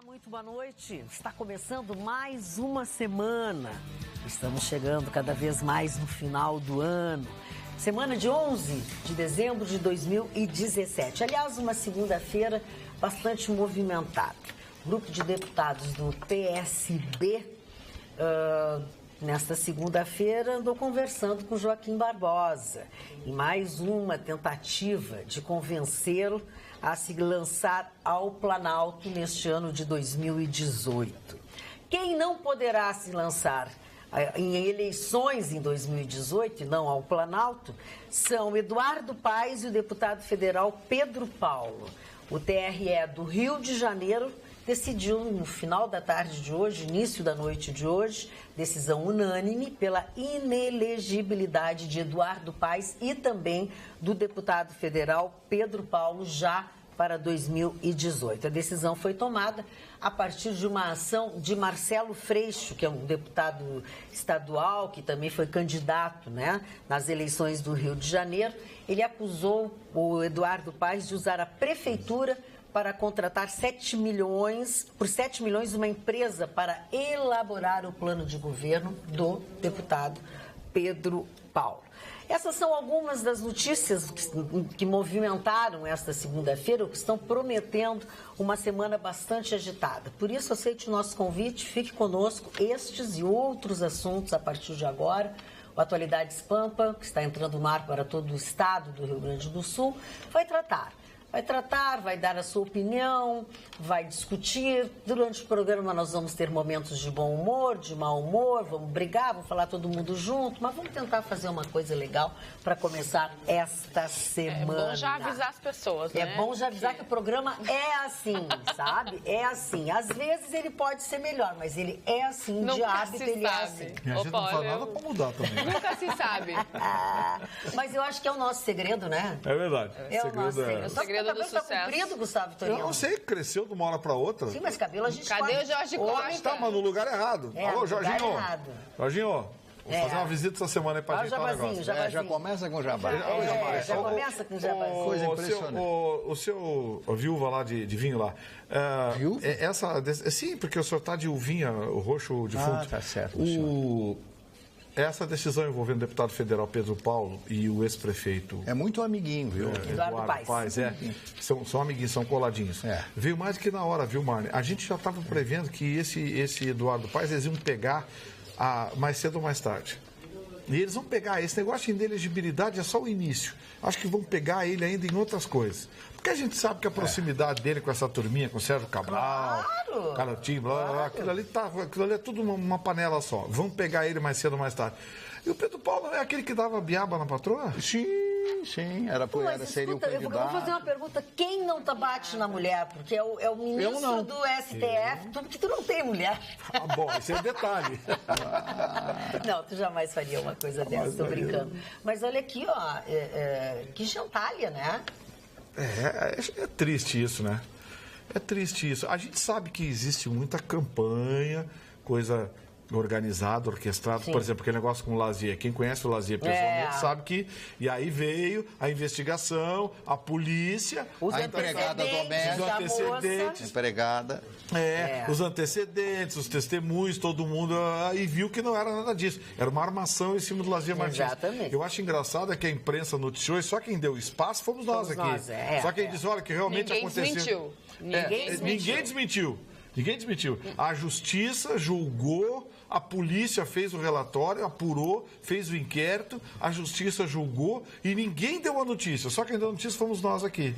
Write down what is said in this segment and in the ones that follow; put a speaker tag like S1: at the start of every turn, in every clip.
S1: Muito boa noite. Está começando mais uma semana. Estamos chegando cada vez mais no final do ano. Semana de 11 de dezembro de 2017. Aliás, uma segunda-feira bastante movimentada. O grupo de deputados do PSB, nesta segunda-feira, andou conversando com Joaquim Barbosa. Em mais uma tentativa de convencê-lo a se lançar ao Planalto neste ano de 2018. Quem não poderá se lançar em eleições em 2018 e não ao Planalto são Eduardo Paes e o deputado federal Pedro Paulo. O TRE do Rio de Janeiro decidiu no final da tarde de hoje, início da noite de hoje, decisão unânime pela inelegibilidade de Eduardo Paes e também do deputado federal Pedro Paulo já para 2018. A decisão foi tomada a partir de uma ação de Marcelo Freixo, que é um deputado estadual, que também foi candidato, nas eleições do Rio de Janeiro. Ele acusou o Eduardo Paes de usar a prefeitura para contratar 7 milhões, por 7 milhões, uma empresa para elaborar o plano de governo do deputado Pedro Paulo. Essas são algumas das notícias que movimentaram esta segunda-feira, que estão prometendo uma semana bastante agitada. Por isso, aceite o nosso convite, fique conosco. Estes e outros assuntos a partir de agora. O Atualidades Pampa, que está entrando no ar para todo o estado do Rio Grande do Sul, vai dar a sua opinião, vai discutir. Durante o programa nós vamos ter momentos de bom humor, de mau humor, vamos brigar, vamos falar todo mundo junto, mas vamos tentar fazer uma coisa legal para começar esta semana.
S2: É bom já avisar as pessoas, né?
S1: É bom já avisar que o programa é assim, sabe? É assim. Às vezes ele pode ser melhor, mas ele é assim, de hábito ele é assim.
S3: E a gente não faz nada para mudar também.
S2: Nunca se sabe.
S1: Mas eu acho que é o nosso segredo, né?
S3: É verdade.
S1: É o nosso segredo.
S2: O segredo do
S1: sucesso.
S2: sucesso.
S1: Comprido, Gustavo Torino.
S3: Eu não sei, cresceu de uma hora para outra.
S1: Sim, mas cabelo a gente
S2: Cadê o Jorge Costa?
S3: Tá, mas no lugar errado. Alô, Jorginho. Jorginho, vou fazer uma visita essa semana aí pra ajeitar o negócio.
S4: Já começa com jabá.
S1: Já começa com jabazinho.
S4: Coisa impressionante.
S3: O seu viúva lá de vinho lá.
S4: Viúva?
S3: Sim, porque o senhor tá de uvinha, o roxo defunto.
S4: Tá certo.
S3: Essa decisão envolvendo o deputado federal Pedro Paulo e o ex-prefeito...
S4: É muito amiguinho, viu?
S1: Eduardo Paes.
S3: São amiguinhos, são coladinhos. Veio mais do que na hora, viu, Marne? A gente já estava prevendo que esse Eduardo Paes, eles iam pegar mais cedo ou mais tarde. E eles vão pegar, esse negócio de inelegibilidade é só o início. Acho que vão pegar ele ainda em outras coisas. Porque a gente sabe que a proximidade dele com essa turminha, com o Sérgio Cabral, Carotinho, blá, blá, blá, aquilo ali é tudo uma panela só. Vão pegar ele mais cedo ou mais tarde. E o Pedro Paulo é aquele que dava biaba na patroa?
S4: Sim, seria o candidato.
S1: Eu vou fazer uma pergunta, quem não bate na mulher? Porque é o ministro do STF, que tu não tem mulher.
S3: Bom, esse é o detalhe.
S1: Não, tu jamais faria uma coisa dessa, tô brincando. Mas olha aqui, que gentalha, né?
S3: É triste isso, né? É triste isso. A gente sabe que existe muita campanha, coisa organizado, orquestrado,
S1: Sim.
S3: Por exemplo, aquele negócio com o Lazier. Quem conhece o Lazier pessoalmente sabe que... E aí veio a investigação, a polícia...
S4: A empregada doméstica,
S3: os antecedentes...
S4: Empregada.
S3: Os antecedentes, os testemunhos, todo mundo... E viu que não era nada disso. Era uma armação em cima do Lazier Martins.
S1: Exatamente.
S3: Eu acho engraçado é que a imprensa noticiou e só quem deu espaço fomos nós aqui. Só quem disse, olha, que realmente aconteceu... Ninguém desmentiu. Ninguém desmentiu. A justiça julgou, a polícia fez o relatório, apurou, fez o inquérito, a justiça julgou e ninguém deu a notícia. Só quem deu a notícia fomos nós aqui.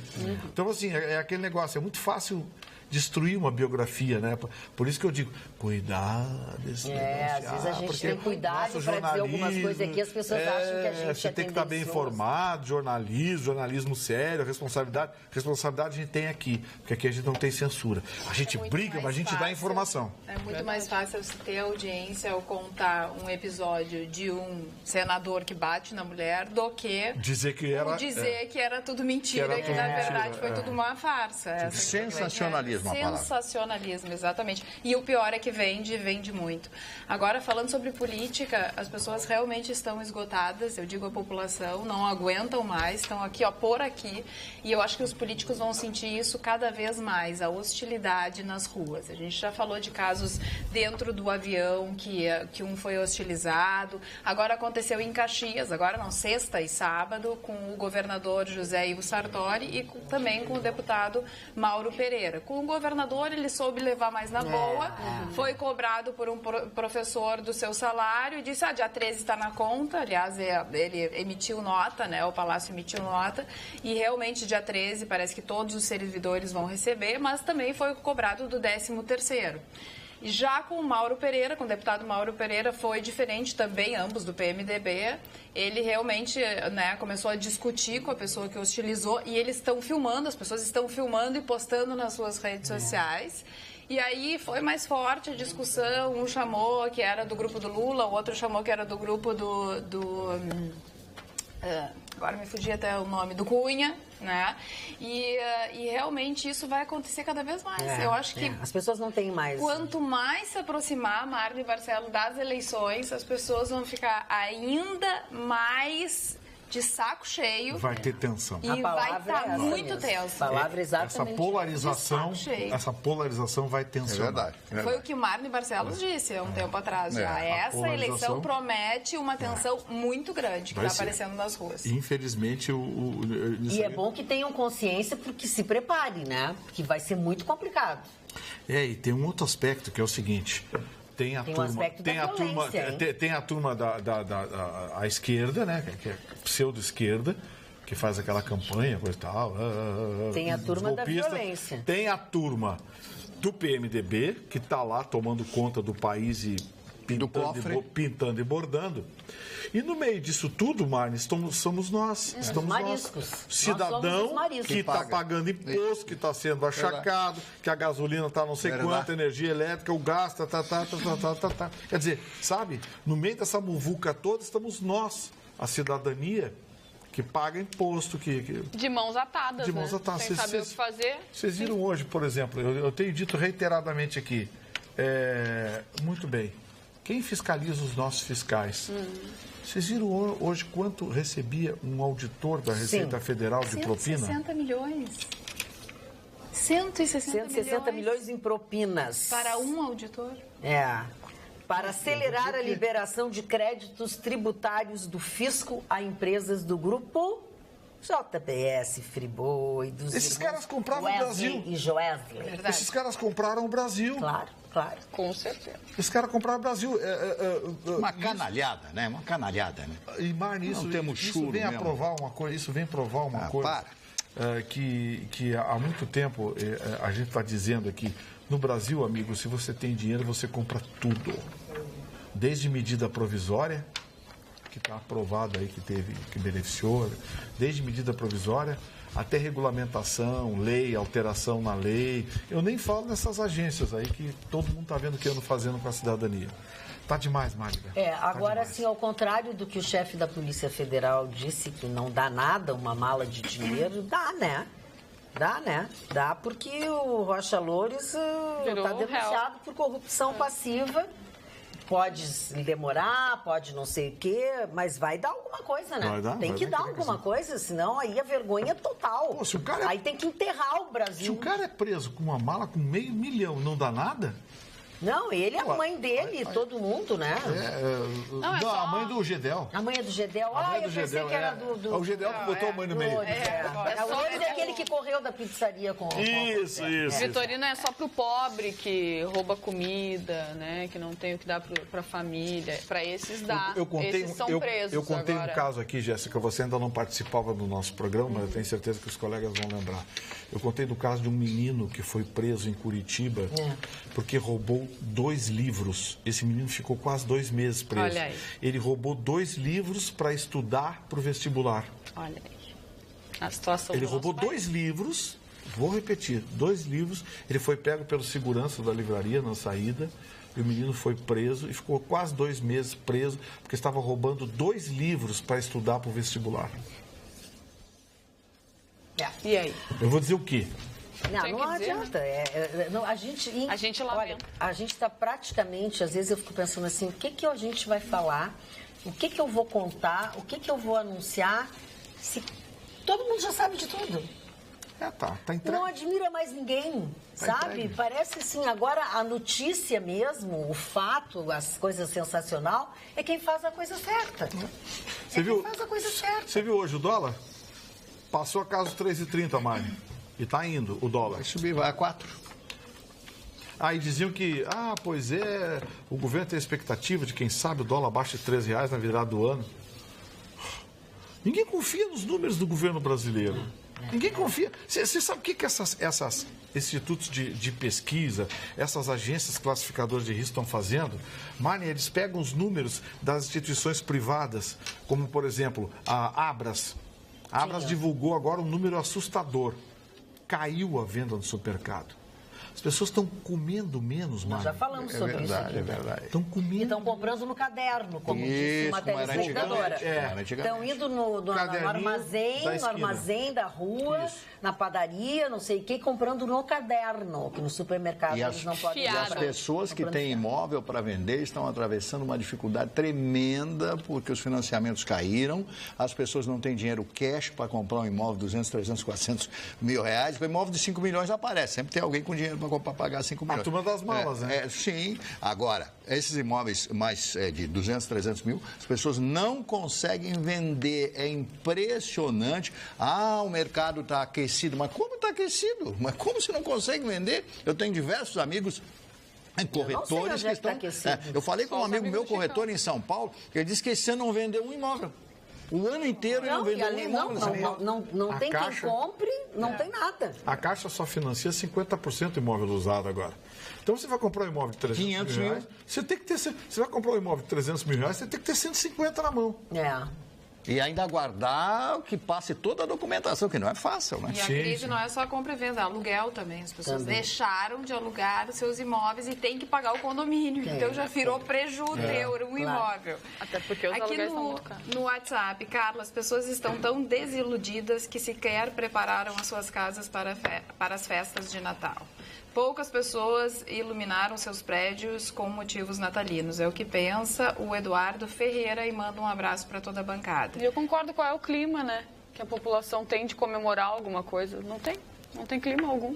S3: Então, assim, é aquele negócio, é muito fácil destruir uma biografia, né? Por isso que eu digo, cuidado desse negócio.
S1: Às vezes a gente tem cuidado para dizer algumas coisas aqui, as pessoas acham que a gente
S3: você tem que estar bem informado, jornalismo sério, responsabilidade a gente tem aqui, porque aqui a gente não tem censura. A gente briga, mas a gente dá informação.
S5: É muito mais fácil você ter audiência ou contar um episódio de um senador que bate na mulher do que
S3: dizer que era
S5: tudo mentira, que na verdade foi tudo uma farsa.
S4: Sensacionalismo. sensacionalismo a palavra.
S5: Sensacionalismo, exatamente. E o pior é que vende muito. Agora, falando sobre política, as pessoas realmente estão esgotadas, eu digo a população, não aguentam mais, estão aqui, ó, por aqui. E eu acho que os políticos vão sentir isso cada vez mais, a hostilidade nas ruas. A gente já falou de casos dentro do avião, que um foi hostilizado. Agora aconteceu em Caxias, agora não, sexta e sábado, com o governador José Ivo Sartori e também com o deputado Mauro Pereira. Com o governador, ele soube levar mais na boa, foi cobrado por um professor do seu salário e disse, dia 13 está na conta. Aliás, ele emitiu nota, né? O Palácio emitiu nota e realmente dia 13 parece que todos os servidores vão receber, mas também foi cobrado do 13º. E já com o Mauro Pereira, com o deputado Mauro Pereira, foi diferente também, ambos do PMDB. Ele realmente, né, começou a discutir com a pessoa que hostilizou e eles estão filmando, as pessoas estão filmando e postando nas suas redes sociais. E aí foi mais forte a discussão, um chamou que era do grupo do Lula, o outro chamou que era do grupo agora me fugia até o nome, do Cunha, né? E realmente isso vai acontecer cada vez mais. Eu acho que
S1: as pessoas não têm mais.
S5: Quanto mais se aproximar, Marli e Barcelo, das eleições, as pessoas vão ficar ainda mais de saco cheio.
S3: Vai ter tensão.
S5: E vai estar muito tenso.
S1: A palavra exatamente.
S3: Essa polarização vai tensionar.
S4: É verdade.
S5: Foi o que Marli Barcelos disse há um tempo atrás já. Essa eleição promete uma tensão muito grande que está aparecendo nas ruas.
S3: Infelizmente,
S1: E é bom que tenham consciência porque se prepare, né? Porque vai ser muito complicado.
S3: E tem um outro aspecto que é o seguinte. Tem a turma da esquerda, né? Que é pseudo-esquerda, que faz aquela campanha, coisa e tal.
S1: Tem a turma da violência.
S3: Tem a turma do PMDB, que está lá tomando conta do país e pintando e bordando. E no meio disso tudo, Marne, somos nós. Estamos
S1: mariscos.
S3: Nós. Cidadão que está pagando imposto, que está sendo achacado, que a gasolina está não sei quanto, energia elétrica, o gás, tá. Quer dizer, sabe, no meio dessa muvuca toda, estamos nós, a cidadania, que paga imposto,
S2: de mãos atadas,
S3: de mãos atadas.
S2: Sem saber o que fazer.
S3: Vocês viram hoje, por exemplo, eu tenho dito reiteradamente aqui, muito bem, quem fiscaliza os nossos fiscais? Vocês viram hoje quanto recebia um auditor da Receita Federal de propina?
S5: 160 milhões. 160
S1: milhões em propinas.
S5: Para um auditor?
S1: Para acelerar a liberação de créditos tributários do fisco a empresas do grupo JBS, Friboi, dos
S3: Esses caras compravam o Brasil.
S1: E Joesley.
S3: Esses caras compraram o Brasil.
S1: Claro.
S2: Com certeza.
S3: Esses caras compraram o Brasil.
S4: Uma canalhada, né? Uma canalhada, né?
S3: E, Marne, isso vem provar uma coisa. Que há muito tempo a gente está dizendo aqui. No Brasil, amigo, se você tem dinheiro, você compra tudo. Desde medida provisória, que está aprovado aí, que beneficiou, desde medida provisória até regulamentação, lei, alteração na lei. Eu nem falo nessas agências aí que todo mundo está vendo o que eu ando fazendo com a cidadania. Tá demais, Magda.
S1: Agora sim, ao contrário do que o chefe da Polícia Federal disse que não dá nada, uma mala de dinheiro, dá, né? Dá porque o Rocha Loures está denunciado por corrupção passiva. Pode demorar, pode não sei o quê, mas vai dar alguma coisa, né? Tem que dar alguma coisa, senão aí a vergonha é total.
S3: Pô,
S1: aí tem que enterrar o Brasil.
S3: Se o cara é preso com uma mala com $500 000, não dá nada?
S1: Não, ele, a mãe dele, todo mundo, né?
S3: A mãe do Gedel.
S1: A mãe é do Gedel.
S3: Eu pensei que era do... O Gedel que botou a mãe no meio.
S1: O Loures é aquele que correu da pizzaria com...
S3: Isso.
S2: Vitorino é só pro pobre que rouba comida, né? Que não tem o que dar pra família. Pra esses dá. Esses são presos.
S3: Eu contei um caso aqui, Jéssica, você ainda não participava do nosso programa, mas eu tenho certeza que os colegas vão lembrar. Eu contei do caso de um menino que foi preso em Curitiba porque roubou 2 livros. Esse menino ficou quase 2 meses preso.
S2: Olha aí.
S3: Ele roubou 2 livros para estudar para o vestibular.
S2: Olha aí. A situação
S3: Ele roubou 2 livros, vou repetir, 2 livros. Ele foi pego pelo segurança da livraria na saída. E o menino foi preso e ficou quase 2 meses preso porque estava roubando 2 livros para estudar para o vestibular.
S2: E aí?
S3: Eu vou dizer o quê?
S1: Não adianta. A gente
S2: lamenta.
S1: Olha, a gente está praticamente, às vezes eu fico pensando assim, o que a gente vai falar, o que eu vou contar, o que eu vou anunciar, se todo mundo já sabe de tudo.
S3: Tá entregue.
S1: Não admira mais ninguém, sabe?
S3: Entregue.
S1: Parece assim, agora a notícia mesmo, o fato, as coisas sensacional, é quem faz a coisa certa. Quem faz a coisa certa.
S3: Você viu hoje o dólar? Passou a casa dos 3,30, Mário. E tá indo o dólar.
S4: Vai subir, vai a 4.
S3: Aí diziam que, pois é, o governo tem a expectativa de, quem sabe, o dólar abaixo de R$3 na virada do ano. Ninguém confia nos números do governo brasileiro. Ninguém confia. Você sabe o que essas institutos de pesquisa, essas agências classificadoras de risco estão fazendo? Mani, eles pegam os números das instituições privadas, como, por exemplo, a Abras. A Abras divulgou agora um número assustador. Caiu a venda no supermercado. As pessoas estão comendo menos, Mário.
S1: Nós já falamos sobre isso aqui.
S4: É verdade.
S3: Estão comendo.
S1: E estão comprando no caderno, como disse uma telespectadora. Estão indo no armazém da rua, na padaria, não sei o quê, comprando no caderno, que no supermercado eles não podem comprar.
S4: E as pessoas que têm imóvel para vender estão atravessando uma dificuldade tremenda, porque os financiamentos caíram, as pessoas não têm dinheiro cash para comprar um imóvel de 200, 300, 400 mil reais. O imóvel de 5 milhões aparece, sempre tem alguém com dinheiro para pagar 5 milhões.
S3: A turma das malas, né?
S4: Sim. Agora, esses imóveis mais de 200, 300 mil, as pessoas não conseguem vender. É impressionante. O mercado está aquecido. Mas como está aquecido? Mas como você não consegue vender? Eu tenho diversos amigos corretores que estão... eu falei com um amigo meu, corretor em São Paulo, que ele disse que esse ano não vendeu um imóvel. O ano inteiro ele não vendeu um imóvel.
S1: Não tem quem compre, não tem nada.
S3: A Caixa só financia 50% do imóvel usado agora. Então, você vai comprar um imóvel de 300 mil reais, você tem que ter... Você vai comprar um imóvel de 300 mil reais, você tem que ter 150 na mão.
S4: E ainda aguardar que passe toda a documentação, que não é fácil, né?
S5: E a crise não é só compra e venda, é aluguel também. As pessoas deixaram de alugar os seus imóveis e tem que pagar o condomínio. Então já virou prejuízo o imóvel.
S2: Até porque os aluguéis estão muito caros.
S5: No WhatsApp, Carla, as pessoas estão tão desiludidas que sequer prepararam as suas casas para as festas de Natal. Poucas pessoas iluminaram seus prédios com motivos natalinos. É o que pensa o Eduardo Ferreira e manda um abraço para toda a bancada.
S2: E eu concordo qual é o clima, né? Que a população tem de comemorar alguma coisa. Não tem clima algum.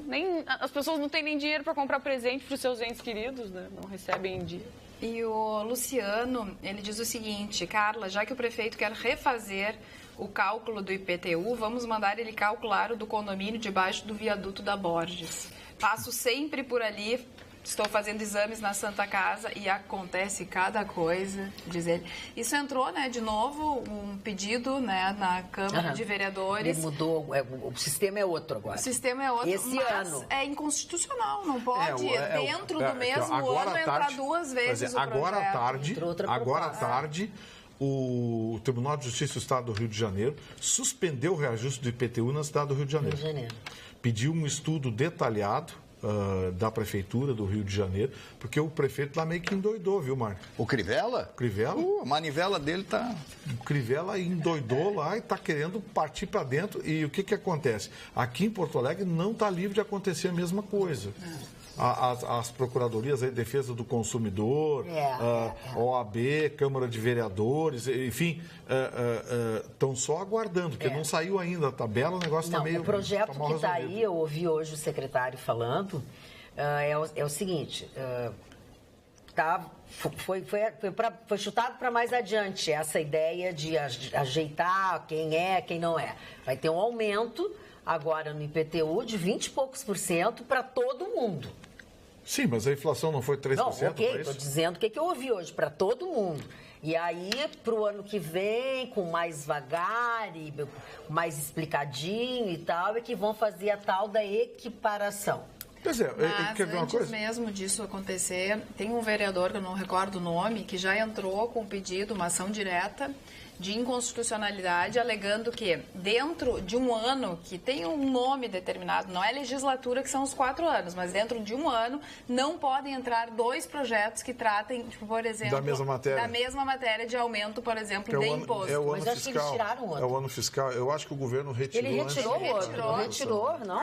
S2: As pessoas não têm nem dinheiro para comprar presente para os seus entes queridos, né? Não recebem em dia.
S5: E o Luciano, ele diz o seguinte: Carla, já que o prefeito quer refazer o cálculo do IPTU, vamos mandar ele calcular o do condomínio debaixo do viaduto da Borges. Passo sempre por ali, estou fazendo exames na Santa Casa e acontece cada coisa, diz ele. Isso entrou, né, de novo, um pedido, né, na Câmara de Vereadores.
S1: Ele mudou, o sistema é outro agora.
S5: O sistema é outro,
S1: esse ano
S5: é inconstitucional, não pode, dentro do mesmo ano, entrar duas vezes o projeto.
S3: Agora à tarde, o Tribunal de Justiça do Estado do Rio de Janeiro suspendeu o reajuste do IPTU na cidade do Rio de Janeiro. Pediu um estudo detalhado da Prefeitura do Rio de Janeiro, porque o prefeito lá meio que endoidou, viu, Marco?
S4: O Crivella?
S3: Crivella?
S4: A manivela dele tá...
S3: O Crivella endoidou lá e está querendo partir para dentro. E o que acontece? Aqui em Porto Alegre não está livre de acontecer a mesma coisa. As procuradorias de defesa do consumidor, OAB, Câmara de Vereadores, enfim, estão só aguardando, porque não saiu ainda a tabela, o negócio está meio...
S1: O projeto que está aí, eu ouvi hoje o secretário falando, é o seguinte, foi chutado para mais adiante essa ideia de ajeitar quem é, quem não é. Vai ter um aumento agora no IPTU de 20 e poucos % para todo mundo.
S3: Sim, mas a inflação não foi 3%? Não,
S1: ok, estou dizendo o que eu ouvi hoje, para todo mundo. E aí, para o ano que vem, com mais vagar e mais explicadinho e tal, é que vão fazer a tal da equiparação.
S3: Pois é,
S5: mas
S3: quer ver uma coisa?
S5: Mesmo disso acontecer, tem um vereador, que eu não recordo o nome, que já entrou com um pedido, uma ação direta, de inconstitucionalidade, alegando que dentro de um ano, que tem um nome determinado, não é legislatura, que são os 4 anos, mas dentro de um ano não podem entrar 2 projetos que tratem, tipo, por exemplo,
S3: da mesma matéria
S5: de aumento, por exemplo, de imposto.
S3: É o ano
S1: mas acho que eles tiraram o outro.
S3: É o ano fiscal. Eu acho que o governo retirou.
S1: Ele retirou o outro. Retirou. Não,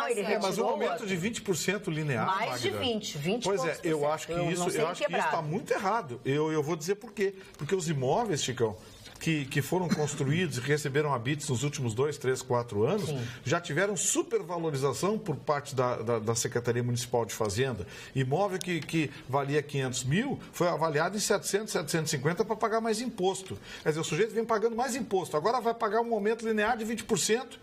S1: ele retirou.
S3: Mas um aumento de 20% linear.
S1: Mais de 20%.
S3: Pois é, eu acho que isso está muito errado. Eu vou dizer por quê. Porque os imóveis, Chicão, que foram construídos e receberam habites nos últimos 2, 3, 4 anos, já tiveram supervalorização por parte da Secretaria Municipal de Fazenda. Imóvel que valia 500 mil foi avaliado em 700, 750 para pagar mais imposto. Quer dizer, o sujeito vem pagando mais imposto. Agora vai pagar um aumento linear de 20%.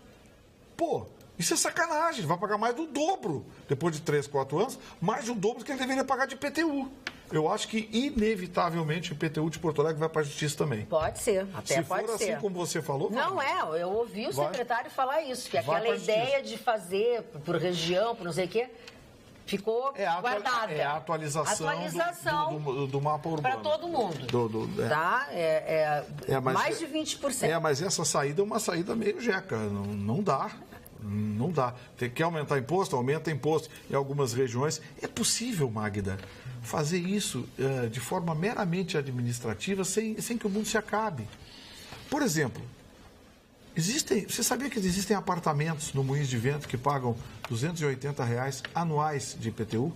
S3: Pô, isso é sacanagem. Ele vai pagar mais do dobro depois de 3, 4 anos, mais do dobro do que ele deveria pagar de IPTU. Eu acho que, inevitavelmente, o IPTU de Porto Alegre vai para a Justiça também.
S1: Pode ser, até pode ser.
S3: Se for assim como você falou...
S1: Não eu ouvi o secretário falar isso, que aquela ideia de fazer por região, por não sei o quê, ficou guardada.
S3: É a atualização do mapa urbano.
S1: Para todo mundo. Tá? Mais de 20%.
S3: Mas essa saída é uma saída meio jeca. Não dá. Não dá. Tem que aumentar imposto, aumenta imposto em algumas regiões. É possível, Magda, fazer isso de forma meramente administrativa sem que o mundo se acabe. Por exemplo, você sabia que existem apartamentos no Moinhos de Vento que pagam R$280 anuais de IPTU?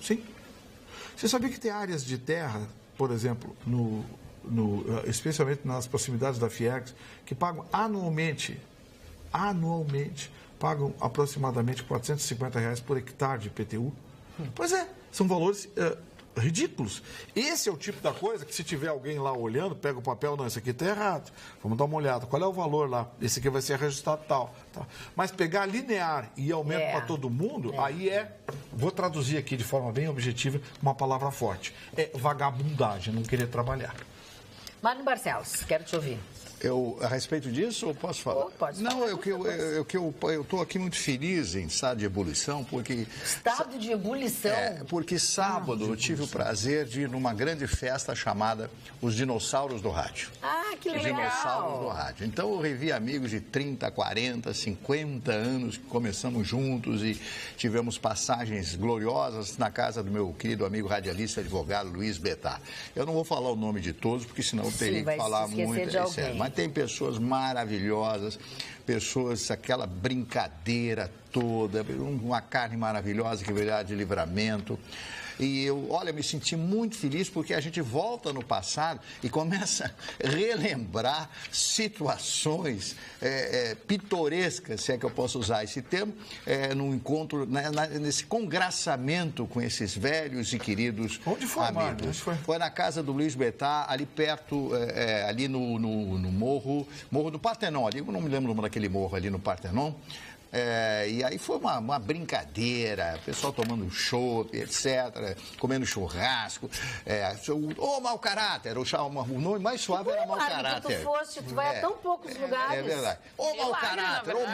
S3: Sim. Você sabia que tem áreas de terra, por exemplo, especialmente nas proximidades da Fiegs, que pagam anualmente, pagam aproximadamente R$450 por hectare de IPTU? Pois é, são valores ridículos. Esse é o tipo da coisa que, se tiver alguém lá olhando, pega o papel, não, esse aqui está errado. Vamos dar uma olhada. Qual é o valor lá? Esse aqui vai ser reajustado tal. Mas pegar linear e aumento para todo mundo, aí vou traduzir aqui de forma bem objetiva, uma palavra forte. É vagabundagem, não querer trabalhar.
S1: Mário Barcelos, quero te ouvir.
S4: A respeito disso, eu posso falar?
S1: Pode
S4: falar. Não, eu estou aqui muito feliz em estado de ebulição, porque...
S1: Estado de ebulição?
S4: Porque sábado eu tive o prazer de ir numa grande festa chamada Os Dinossauros do Rádio.
S1: Ah, que legal!
S4: Os Dinossauros do Rádio. Então eu revi amigos de 30, 40, 50 anos que começamos juntos e tivemos passagens gloriosas na casa do meu querido amigo radialista e advogado Luiz Betá. Eu não vou falar o nome de todos, porque senão eu teria que falar muito. Mas tem pessoas maravilhosas, aquela brincadeira toda, uma carne maravilhosa que veio lá de Livramento. E eu me senti muito feliz porque a gente volta no passado e começa a relembrar situações pitorescas, se é que eu posso usar esse termo, num encontro, nesse congraçamento com esses velhos e queridos amigos. Foi na casa do Luiz Betá, ali perto, ali no morro do Partenon, ali, eu não me lembro o nome daquele morro ali no Partenon. E aí foi uma brincadeira, o pessoal tomando chopp, etc., comendo churrasco. Ô, mau caráter, o nome mais suave era mau caráter.
S1: Tu vai a tão poucos lugares.
S4: É verdade. Ô, mau caráter, ô,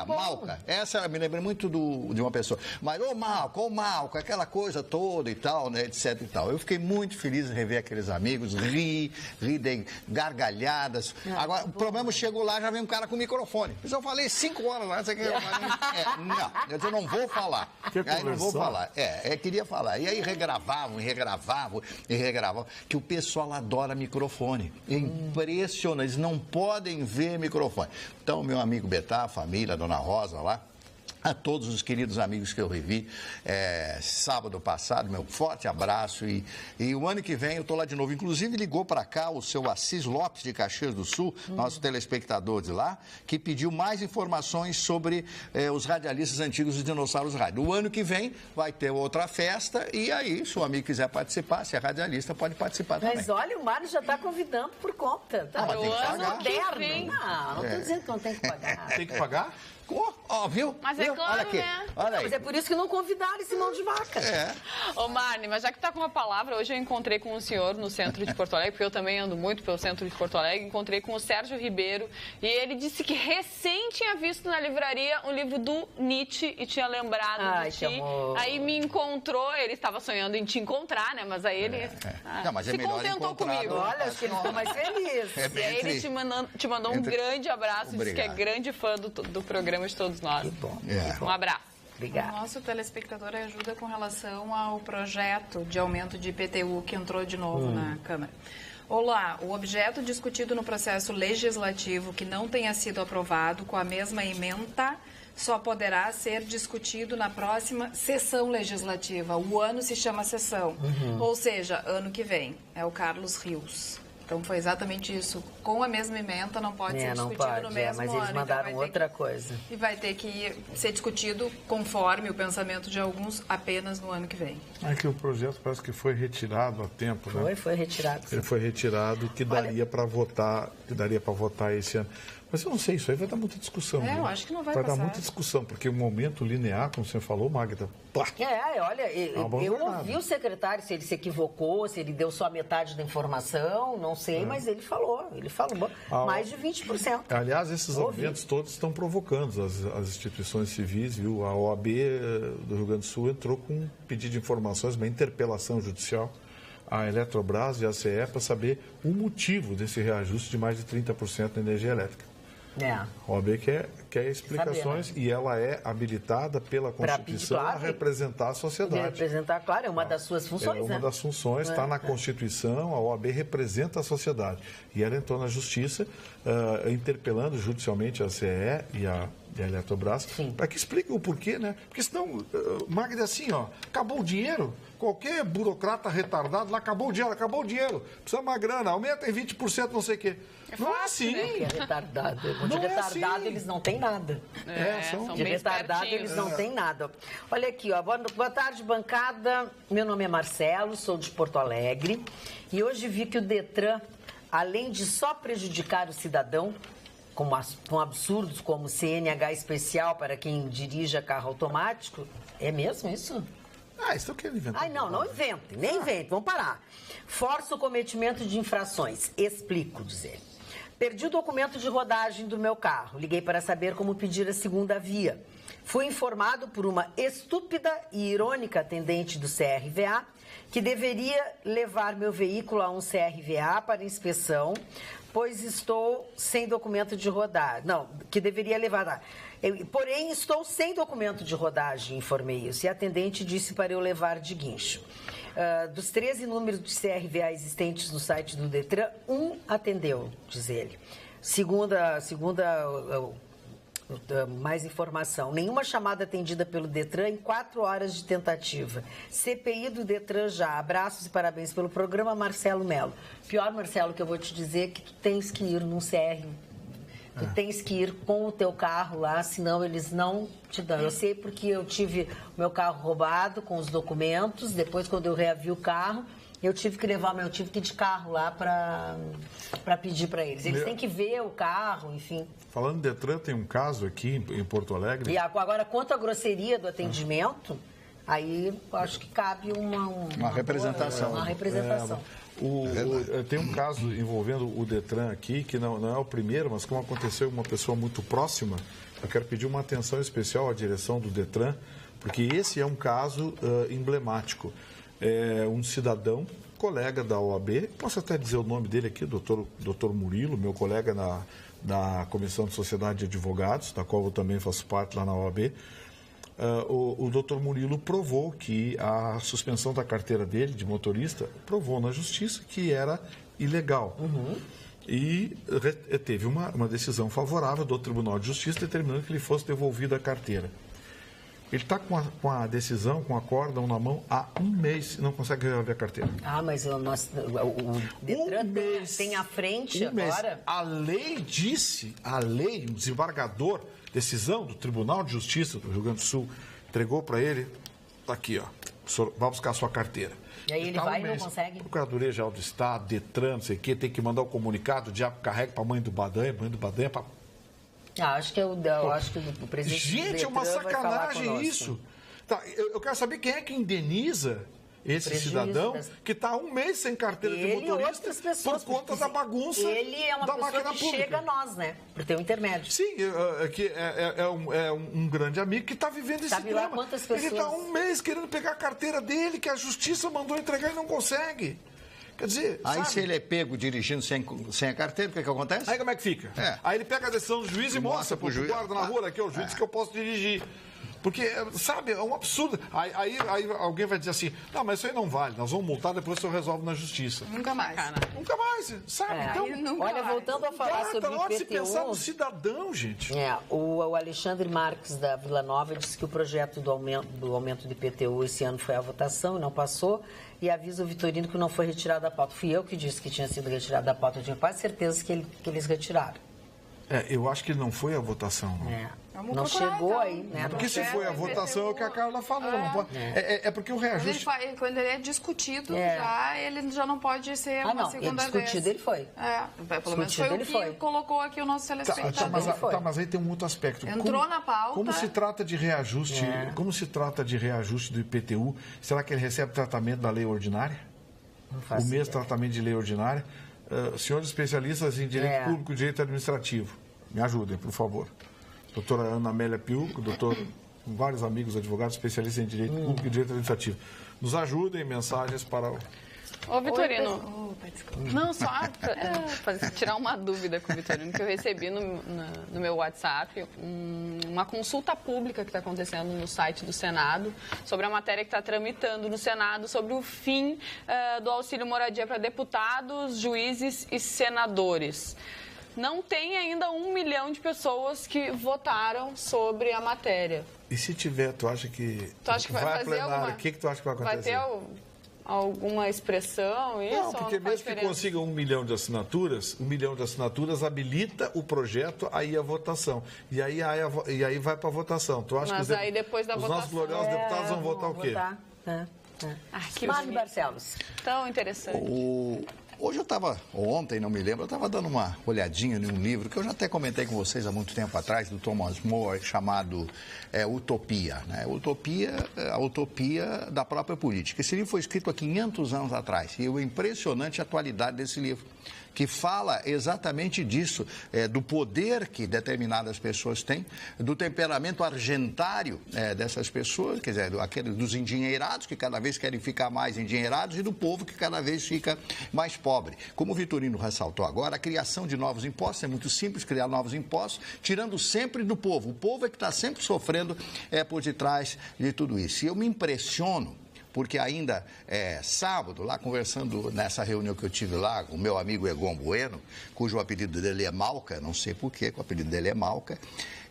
S4: malca. Essa eu me lembrei muito de uma pessoa. Mas, ô, malca, aquela coisa toda e tal, né, etc. e tal. Eu fiquei muito feliz em rever aqueles amigos, ri de gargalhadas. Agora, o problema chegou lá, já vem um cara com microfone. Eu falei 5 horas lá, você quer... eu não vou falar. Não vou falar. Queria falar. E aí regravavam, que o pessoal adora microfone. É impressionante. Eles não podem ver microfone. Então, meu amigo Betá, a família, a dona Rosa lá, a todos os queridos amigos que eu revi sábado passado, meu forte abraço e o ano que vem eu estou lá de novo. Inclusive ligou para cá o seu Assis Lopes de Caxias do Sul, nosso telespectador de lá, que pediu mais informações sobre os radialistas antigos dos Dinossauros Rádio. O ano que vem vai ter outra festa e aí, se o amigo quiser participar, se é radialista, pode participar também.
S1: Mas olha, o Mário já está convidando por conta. Tá?
S4: Mas tem que pagar.
S1: Não estou dizendo que não tem que pagar.
S3: Tem que pagar?
S4: Viu?
S2: Mas
S4: viu?
S2: é claro,
S4: olha aqui.
S2: né?
S4: Olha aí.
S1: Mas é por isso que não convidaram esse mão de vaca.
S2: Ô, Marne, mas já que tá com uma palavra, hoje eu encontrei com um senhor no centro de Porto Alegre, porque eu também ando muito pelo centro de Porto Alegre, encontrei com o Sérgio Ribeiro, e ele disse que recém tinha visto na livraria um livro do Nietzsche e tinha lembrado de ti.
S1: Amor.
S2: Aí me encontrou, ele estava sonhando em te encontrar, né? Mas aí ele
S4: Não, mas é
S2: se
S4: melhor
S2: contentou
S4: encontrado.
S2: comigo.
S1: Olha, acho que eles ficam mais felizes.
S2: E aí ele te mandou um grande abraço, disse que é
S4: Obrigado.
S2: grande fã do programa de todos nós.
S1: Que bom.
S2: Um abraço.
S5: O
S1: Obrigada.
S5: nosso telespectador ajuda com relação ao projeto de aumento de IPTU que entrou de novo na Câmara. Olá, o objeto discutido no processo legislativo que não tenha sido aprovado com a mesma ementa só poderá ser discutido na próxima sessão legislativa. O ano se chama sessão, ou seja, ano que vem. É o Carlos Rios. Então foi exatamente isso. Com a mesma ementa não pode ser
S1: Não
S5: discutido
S1: pode,
S5: no mesmo
S1: mas
S5: ano.
S1: eles
S5: Então
S1: mandaram
S5: vai ter
S1: outra coisa.
S5: E vai ter que ser discutido conforme o pensamento de alguns apenas no ano que vem.
S3: É que o projeto parece que foi retirado há tempo, né?
S1: Foi retirado.
S3: Ele foi retirado, que daria para votar esse ano. Mas eu não sei, isso aí vai dar muita discussão.
S5: É,
S3: né?
S5: eu acho que não vai
S3: dar
S5: passar.
S3: muita discussão, porque o momento linear, como você falou, Magda, pá,
S1: Olha, eu
S3: abandonado.
S1: ouvi o secretário, se ele se equivocou, se ele deu só metade da informação, não sei, mas ele falou mais de 20%.
S3: Aliás, esses
S1: Ouvi.
S3: aumentos todos estão provocando as instituições civis, viu? A OAB do Rio Grande do Sul entrou com um pedido de informações, uma interpelação judicial à Eletrobras e à CE para saber o motivo desse reajuste de mais de 30% na energia elétrica. A OAB quer explicações e ela é habilitada pela Constituição a representar a sociedade.
S1: Representar, claro, é uma das suas funções,
S3: É uma das funções, está na Constituição, a OAB representa a sociedade. E ela entrou na Justiça, interpelando judicialmente a CE e a Eletrobras, para que expliquem o porquê, né? Porque senão, Magda, assim, ó, acabou o dinheiro, qualquer burocrata retardado lá, acabou o dinheiro, precisa uma grana, aumenta em 20%, não sei o quê. Não é assim.
S1: Que é retardado. De
S3: Não é
S1: retardado
S3: assim.
S1: eles não têm nada.
S2: São
S1: De
S2: bem
S1: retardado
S2: espertinhos.
S1: eles não têm nada. Olha aqui, ó. Boa tarde, bancada. Meu nome é Marcelo, sou de Porto Alegre. E hoje vi que o Detran, além de só prejudicar o cidadão, com absurdos como CNH especial para quem dirija carro automático, é mesmo isso?
S3: Estão querendo inventar.
S1: Ai, não inventem, nem inventem, vamos parar. Força o cometimento de infrações. Explico, diz ele. Perdi o documento de rodagem do meu carro. Liguei para saber como pedir a segunda via. Fui informado por uma estúpida e irônica atendente do CRVA que deveria levar meu veículo a um CRVA para inspeção, pois estou sem documento de rodagem. Não, que deveria levar. Porém, estou sem documento de rodagem, informei isso. E a atendente disse para eu levar de guincho. Dos 13 números de CRVA existentes no site do Detran, um atendeu, diz ele. Segunda mais informação. Nenhuma chamada atendida pelo Detran em 4 horas de tentativa. CPI do Detran já. Abraços e parabéns pelo programa, Marcelo Melo. Pior, Marcelo, que eu vou te dizer que tu tens que ir num CR. Tu tens que ir com o teu carro lá, senão eles não te dão. Eu sei porque eu tive o meu carro roubado com os documentos. Depois, quando eu reavi o carro, eu tive que ir de carro lá para pedir para eles. Eles têm que ver o carro, enfim.
S3: Falando de Detran, tem um caso aqui em Porto Alegre.
S1: E agora, quanto à grosseria do atendimento, aí eu acho que cabe uma
S4: representação.
S1: Uma representação.
S3: Tem um caso envolvendo o Detran aqui, que não é o primeiro, mas como aconteceu com uma pessoa muito próxima, eu quero pedir uma atenção especial à direção do Detran, porque esse é um caso emblemático. É um cidadão, colega da OAB, posso até dizer o nome dele aqui, doutor Murilo, meu colega da Comissão de Sociedade de Advogados, da qual eu também faço parte lá na OAB. O doutor Murilo provou que a suspensão da carteira dele, de motorista, provou na justiça que era ilegal. E teve uma decisão favorável do Tribunal de Justiça determinando que lhe fosse devolvida a carteira. Ele está com a decisão, com o acórdão na mão há um mês e não consegue reaver a carteira.
S1: Mas o Detran tem à frente agora.
S3: A lei, o desembargador, decisão do Tribunal de Justiça do Rio Grande do Sul, entregou para ele, está aqui, ó, o senhor vai buscar a sua carteira.
S1: E aí ele vai e não consegue?
S3: Procuradoria Geral do Estado, Detran, não sei o quê, tem que mandar o comunicado, o diabo carrega para a mãe do Badanha para
S1: Acho que o presidente...
S3: Gente, é uma sacanagem isso. Tá, eu quero saber quem é que indeniza esse cidadão que está há um mês sem carteira de motorista por conta da bagunça da máquina pública.
S1: Ele é uma pessoa que chega a nós, né? Por ter um intermédio.
S3: Sim, que é um grande amigo que está vivendo esse problema.
S1: Quantas pessoas...
S3: Ele está há um mês querendo pegar a carteira dele, que a justiça mandou entregar e não consegue. Quer dizer,
S4: aí se ele é pego dirigindo sem a carteira, o que acontece?
S3: Aí como é que fica? Aí ele pega a decisão do juiz e mostra pro juiz. Guarda na rua, aqui é o juiz que eu posso dirigir. Porque, sabe, é um absurdo. Aí alguém vai dizer assim, não, mas isso aí não vale, nós vamos multar, depois o senhor resolve na justiça.
S5: Nunca mais.
S3: Nunca mais, sabe?
S1: Então, olha, voltando a falar sobre o IPTU...
S3: de se pensar no cidadão, gente.
S1: O Alexandre Marques, da Vila Nova, disse que o projeto do aumento do IPTU esse ano foi à votação e não passou, e avisa o Vitorino que não foi retirado da pauta. Fui eu que disse que tinha sido retirado da pauta, eu tinha quase certeza que eles retiraram.
S3: Eu acho que não foi a votação.
S1: Não chegou aí, né?
S3: Porque se foi a votação, é o que a Carla falou. Não pode... é porque o reajuste...
S5: Quando ele é discutido, ele já não pode ser uma segunda vez.
S1: Discutido ele foi.
S5: Pelo menos foi o que colocou aqui o nosso telespectador.
S3: Mas aí tem um outro aspecto.
S5: Entrou na pauta.
S3: Como se trata de reajuste, do IPTU, será que ele recebe tratamento da lei ordinária? O mesmo tratamento de lei ordinária? Senhores especialistas em direito público e direito administrativo, me ajudem, por favor. Doutora Ana Amélia Piuco, vários amigos advogados especialistas em direito público e direito administrativo. Nos ajudem, mensagens para o...
S2: Ô, Vitorino, não, só para tirar uma dúvida com o Vitorino, que eu recebi no meu WhatsApp, uma consulta pública que está acontecendo no site do Senado, sobre a matéria que está tramitando no Senado, sobre o fim do auxílio moradia para deputados, juízes e senadores. Não tem ainda 1 milhão de pessoas que votaram sobre a matéria.
S3: E se tiver, tu acha que vai a plenário, o que tu acha que vai acontecer?
S2: Vai ter alguma expressão, isso?
S3: Não, porque mesmo que consiga 1 milhão de assinaturas, 1 milhão de assinaturas habilita o projeto a ir à votação. E aí vai para a votação. Tu acha
S2: Mas
S3: que
S2: aí depois da votação...
S3: Os nossos gloriosos deputados vão votar o quê?
S1: Mário Barcelos.
S2: Tão interessante.
S4: Hoje ontem, não me lembro, eu estava dando uma olhadinha em um livro que eu já até comentei com vocês há muito tempo atrás, do Thomas More, chamado Utopia. Né? A utopia da própria política. Esse livro foi escrito há 500 anos atrás e é impressionante a atualidade desse livro, que fala exatamente disso, do poder que determinadas pessoas têm, do temperamento argentário dessas pessoas, quer dizer, dos endinheirados, que cada vez querem ficar mais endinheirados, e do povo que cada vez fica mais pobre. Como o Vitorino ressaltou agora, a criação de novos impostos é muito simples, criar novos impostos, tirando sempre do povo. O povo é que está sempre sofrendo por detrás de tudo isso. E eu me impressiono, porque ainda sábado, lá conversando nessa reunião que eu tive lá com o meu amigo Egon Bueno, cujo apelido dele é Malca, não sei porquê, que o apelido dele é Malca,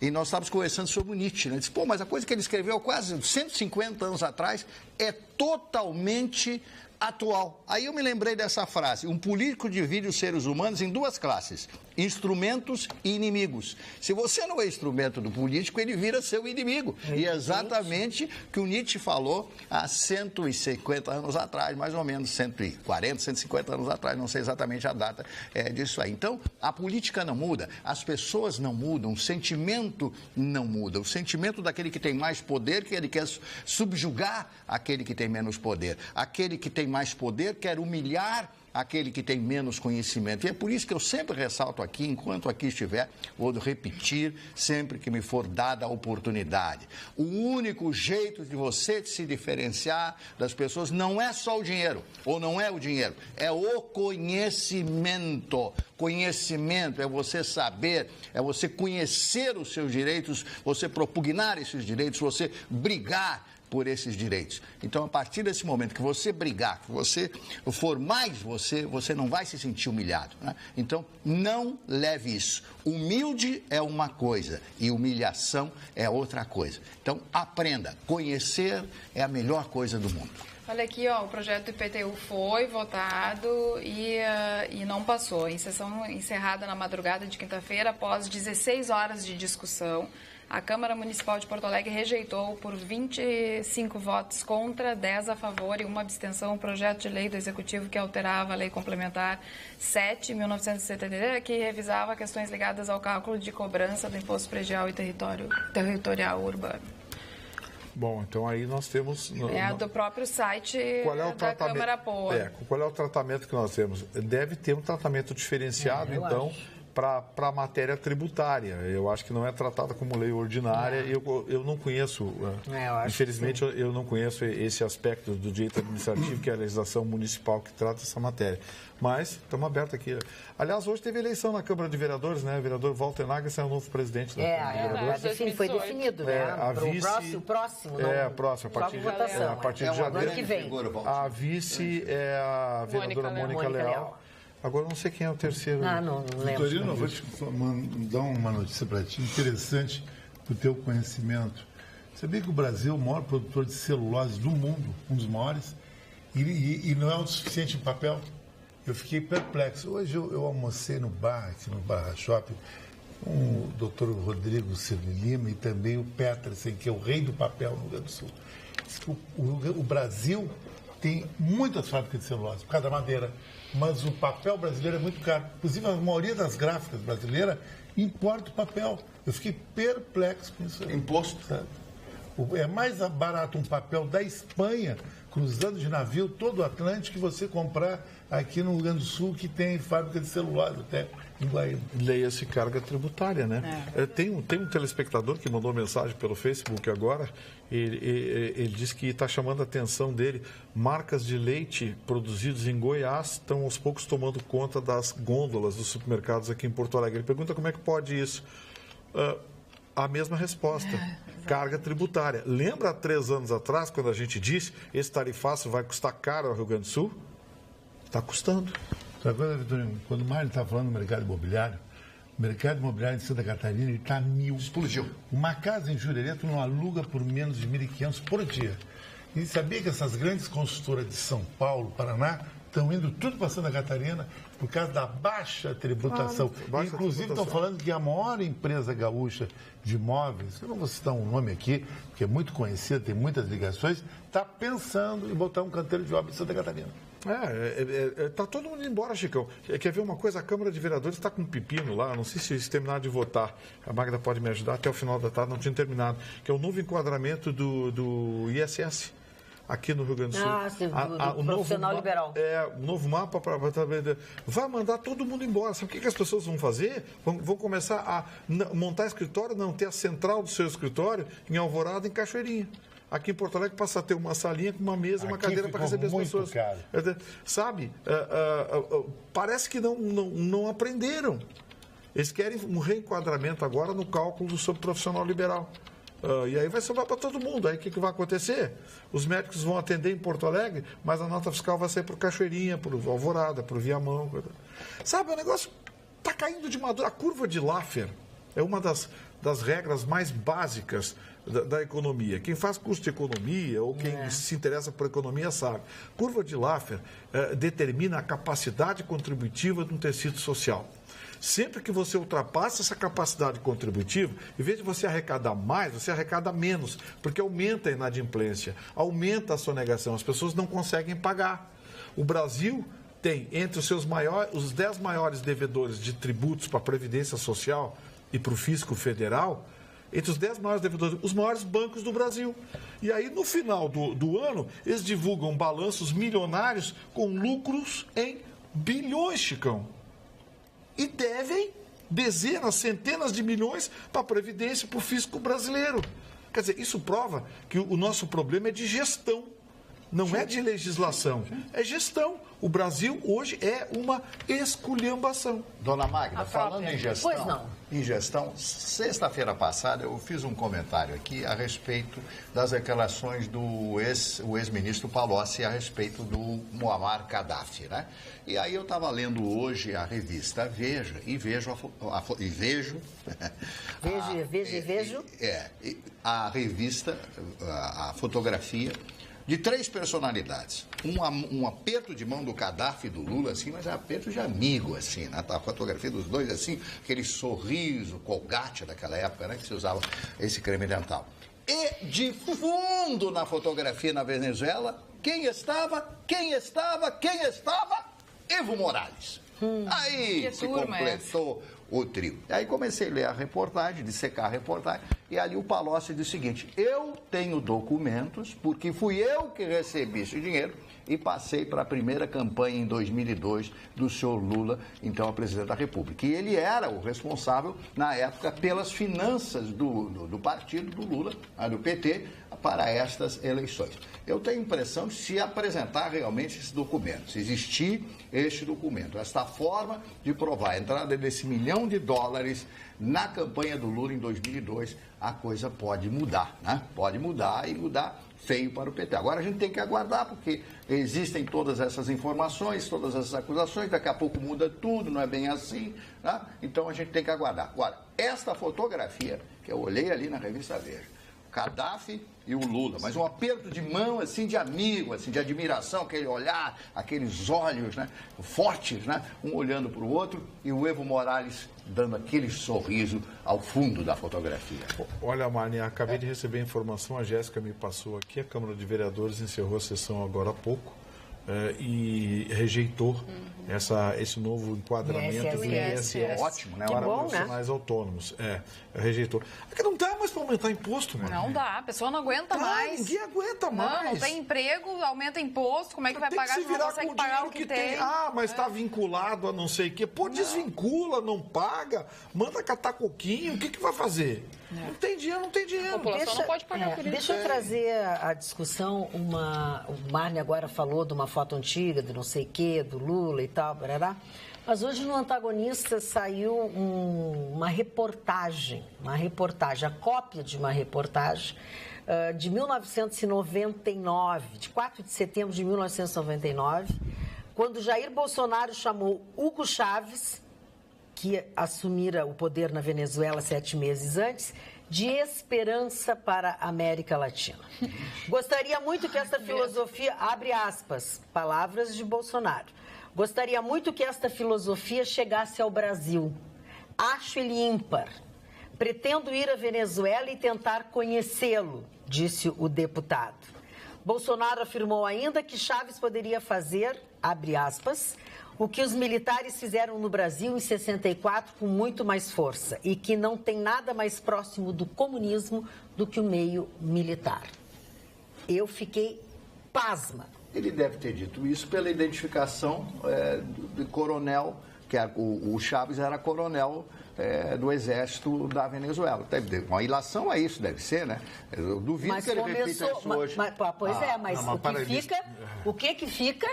S4: e nós estávamos conversando sobre o Nietzsche, né? Ele disse, mas a coisa que ele escreveu há quase 150 anos atrás é totalmente atual. Aí eu me lembrei dessa frase: um político divide os seres humanos em duas classes, instrumentos e inimigos. Se você não é instrumento do político, ele vira seu inimigo. E é exatamente o que o Nietzsche falou há 150 anos atrás, mais ou menos, 140, 150 anos atrás, não sei exatamente a data disso aí. Então, a política não muda, as pessoas não mudam, o sentimento não muda. O sentimento daquele que tem mais poder, que ele quer subjugar aquele que tem menos poder. Aquele que tem mais poder quer humilhar aquele que tem menos conhecimento. E é por isso que eu sempre ressalto aqui, enquanto aqui estiver, vou repetir sempre que me for dada a oportunidade. O único jeito de você se diferenciar das pessoas não é só o dinheiro, ou não é o dinheiro, é o conhecimento. Conhecimento é você saber, é você conhecer os seus direitos, você propugnar esses direitos, você brigar por esses direitos. Então, a partir desse momento que você brigar, que você for mais você não vai se sentir humilhado, né? Então, não leve isso. Humilde é uma coisa e humilhação é outra coisa. Então, aprenda. Conhecer é a melhor coisa do mundo.
S5: Olha aqui, o projeto do IPTU foi votado e não passou. Em sessão encerrada na madrugada de quinta-feira, após 16 horas de discussão, A Câmara Municipal de Porto Alegre rejeitou por 25 votos contra, 10 a favor e uma abstenção o projeto de lei do Executivo que alterava a Lei Complementar 7/1973, que revisava questões ligadas ao cálculo de cobrança do imposto predial e territorial urbano.
S3: Bom, então aí nós temos...
S5: do próprio site da Câmara Poa.
S3: Qual é o tratamento que nós temos? Deve ter um tratamento diferenciado, então, para a matéria tributária. Eu acho que não é tratada como lei ordinária. Eu não conheço, infelizmente, eu não conheço esse aspecto do direito administrativo, que é a legislação municipal que trata essa matéria. Mas estamos abertos aqui. Aliás, hoje teve eleição na Câmara de Vereadores, né? O vereador Walter Nagels é o novo presidente da Câmara de Vereadores.
S1: Foi definido, né?
S3: O
S1: próximo.
S3: Próximo, a partir de janeiro.
S1: Ano que vem.
S3: A vice é a vereadora Mônica Leal. Agora não sei quem é o terceiro.
S1: Não lembro.
S6: Vitorino, eu vou te dar uma notícia para ti interessante do teu conhecimento. Sabia que o Brasil é o maior produtor de celulose do mundo, um dos maiores, e não é o suficiente em papel? Eu fiquei perplexo. Hoje eu almocei no bar, aqui no Barra Shopping, com o doutor Rodrigo Silva Lima e também o Petersen, que é o rei do papel no Rio Grande do Sul. O Brasil tem muitas fábricas de celulose, por causa da madeira, mas o papel brasileiro é muito caro. Inclusive, a maioria das gráficas brasileiras importa o papel. Eu fiquei perplexo com isso.
S4: Imposto?
S6: Sabe? É mais barato um papel da Espanha, cruzando de navio todo o Atlântico, que você comprar aqui no Rio Grande do Sul, que tem fábrica de celulose até em Guaíba.
S3: Leia-se carga tributária, né? Tem um telespectador que mandou mensagem pelo Facebook agora. Ele disse que está chamando a atenção dele. Marcas de leite produzidos em Goiás estão aos poucos tomando conta das gôndolas dos supermercados aqui em Porto Alegre. Ele pergunta como é que pode isso. A mesma resposta, carga tributária. Lembra há 3 anos atrás, quando a gente disse esse tarifaço vai custar caro ao Rio Grande do Sul? Está custando.
S6: Agora, Vitorino, quando o Mário está falando do mercado imobiliário, o mercado imobiliário de Santa Catarina está 1.000.
S4: Explodiu. Uma
S6: casa em Jurerê tu não aluga por menos de 1.500 por dia. E sabia que essas grandes construtoras de São Paulo, Paraná, estão indo tudo para Santa Catarina por causa da baixa tributação. Inclusive, estão falando que a maior empresa gaúcha de imóveis, eu não vou citar um nome aqui, porque é muito conhecida, tem muitas ligações, está pensando em botar um canteiro de obra em Santa Catarina.
S3: Tá todo mundo indo embora, Chicão. Quer ver uma coisa? A Câmara de Vereadores está com um pepino lá, não sei se eles terminaram de votar. A Magda pode me ajudar, até o final da tarde não tinha terminado, que é o novo enquadramento do ISS. Aqui no Rio Grande do Sul.
S1: Sim, o profissional liberal.
S3: O novo mapa vai mandar todo mundo embora. Sabe o que as pessoas vão fazer? Vão começar a montar escritório, não ter a central do seu escritório em Alvorada, em Cachoeirinha. Aqui em Porto Alegre passa a ter uma salinha com uma mesa e uma cadeira para receber as pessoas.
S6: Caro.
S3: Sabe? Parece que não aprenderam. Eles querem um reenquadramento agora no cálculo sobre profissional liberal. E aí vai sobrar para todo mundo. Aí o que vai acontecer? Os médicos vão atender em Porto Alegre, mas a nota fiscal vai sair para o Cachoeirinha, para o Alvorada, para o Viamão. Sabe, o negócio está caindo de madura. A curva de Laffer é uma das regras mais básicas da economia. Quem faz curso de economia ou quem se interessa por economia sabe. Curva de Laffer determina a capacidade contributiva de um tecido social. Sempre que você ultrapassa essa capacidade contributiva, em vez de você arrecadar mais, você arrecada menos, porque aumenta a inadimplência, aumenta a sonegação, as pessoas não conseguem pagar. O Brasil tem entre os 10 maiores devedores de tributos para a Previdência Social e para o Fisco Federal, entre os 10 maiores devedores, os maiores bancos do Brasil. E aí, no final do ano, eles divulgam balanços milionários com lucros em bilhões, Chicão. E devem dezenas, centenas de milhões para a Previdência, para o fisco brasileiro. Quer dizer, isso prova que o nosso problema é de gestão, não é de legislação, é gestão. O Brasil hoje é uma esculhambação.
S4: Dona Magda, falando em gestão,
S1: Pois não.
S4: em gestão, sexta-feira passada eu fiz um comentário aqui a respeito das declarações do ex-ministro Palocci a respeito do Muammar Gaddafi, né? E aí eu estava lendo hoje a revista Veja e vejo
S1: a revista,
S4: a fotografia de 3 personalidades. Um aperto de mão do Gaddafi e do Lula, assim, mas é aperto de amigo, assim, né? Tá a fotografia dos dois, assim, aquele sorriso, Colgate daquela época, né? Que se usava esse creme dental. E de fundo na fotografia na Venezuela, quem estava? Evo Morales. Aí se completou o trio. Aí comecei a ler a reportagem, dissecar a reportagem, e ali o Palocci disse o seguinte: eu tenho documentos, porque fui eu que recebi esse dinheiro e passei para a primeira campanha em 2002 do senhor Lula, então a presidente da República. E ele era o responsável, na época, pelas finanças do partido do Lula, do PT, para estas eleições. Eu tenho a impressão de se apresentar realmente esse documento, se existir este documento, esta forma de provar a entrada desse $1 milhão na campanha do Lula em 2002, a coisa pode mudar, né? Pode mudar e mudar feio para o PT. Agora a gente tem que aguardar, porque existem todas essas informações, todas essas acusações, daqui a pouco muda tudo, não é bem assim, né? Então a gente tem que aguardar. Agora, esta fotografia, que eu olhei ali na revista Veja, Gaddafi e o Lula, mas um aperto de mão, assim, de amigo, assim, de admiração, aquele olhar, aqueles olhos, né, fortes, né, um olhando para o outro, e o Evo Morales dando aquele sorriso ao fundo da fotografia.
S3: Olha, Marne, acabei de receber a informação, a Jéssica me passou aqui, a Câmara de Vereadores encerrou a sessão agora há pouco e rejeitou esse novo enquadramento do ISS.
S4: Ótimo, né?
S3: Para
S1: bom,
S3: profissionais autônomos. Rejeitou. É que não dá mais para aumentar imposto, mano.
S5: Não dá, a pessoa não aguenta mais.
S3: Ninguém aguenta mais.
S5: Não tem emprego, aumenta imposto, como é que vai pagar se não consegue pagar o que tem?
S3: Mas está vinculado a não sei o quê. Pô, desvincula, não paga, manda catar coquinho, o que vai fazer? Não tem dinheiro.
S2: A população não pode pagar por isso.
S1: Deixa eu trazer a discussão, o Marne agora falou de uma foto antiga, de não sei o quê, do Lula e tal, barará. Mas hoje no Antagonista saiu uma reportagem, a cópia de uma reportagem de 1999, de 4 de setembro de 1999, quando Jair Bolsonaro chamou Hugo Chávez, que assumira o poder na Venezuela 7 meses antes, de esperança para a América Latina. Gostaria muito que esta filosofia, abre aspas, palavras de Bolsonaro, gostaria muito que esta filosofia chegasse ao Brasil. Acho ele ímpar. Pretendo ir à Venezuela e tentar conhecê-lo, disse o deputado. Bolsonaro afirmou ainda que Chávez poderia fazer, abre aspas, o que os militares fizeram no Brasil em 64 com muito mais força e que não tem nada mais próximo do comunismo do que o meio militar. Eu fiquei pasma.
S4: Ele deve ter dito isso pela identificação do coronel, que o Chávez era coronel do exército da Venezuela. Uma ilação a isso, deve ser, né? Eu duvido que ele repita isso hoje.
S1: Mas o que fica?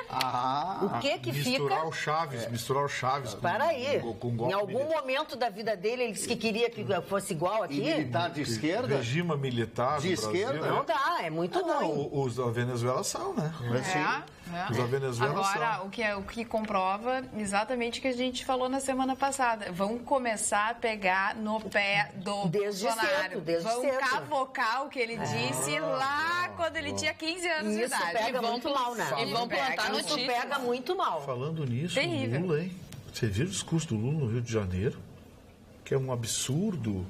S3: Misturar o Chaves
S1: Para aí. Em algum momento da vida dele, ele disse que queria que fosse igual aqui.
S4: E militar de esquerda?
S3: Regime militar
S4: de esquerda?
S3: Brasil,
S1: não dá, é muito ruim.
S3: Não, os da Venezuela são, né? Os da Venezuela
S5: Agora,
S3: são.
S5: o que comprova exatamente o que a gente falou na semana passada. Vão começar a pegar no pé do Bolsonaro. Vão cavocar o que ele disse lá quando ele tinha 15 anos de idade.
S1: Isso pega muito mal, né?
S2: E vão plantar no título.
S1: Isso pega muito mal.
S3: Falando nisso,
S5: Terrível.
S3: o Lula, hein? Você viu o discurso do Lula no Rio de Janeiro? Que é um absurdo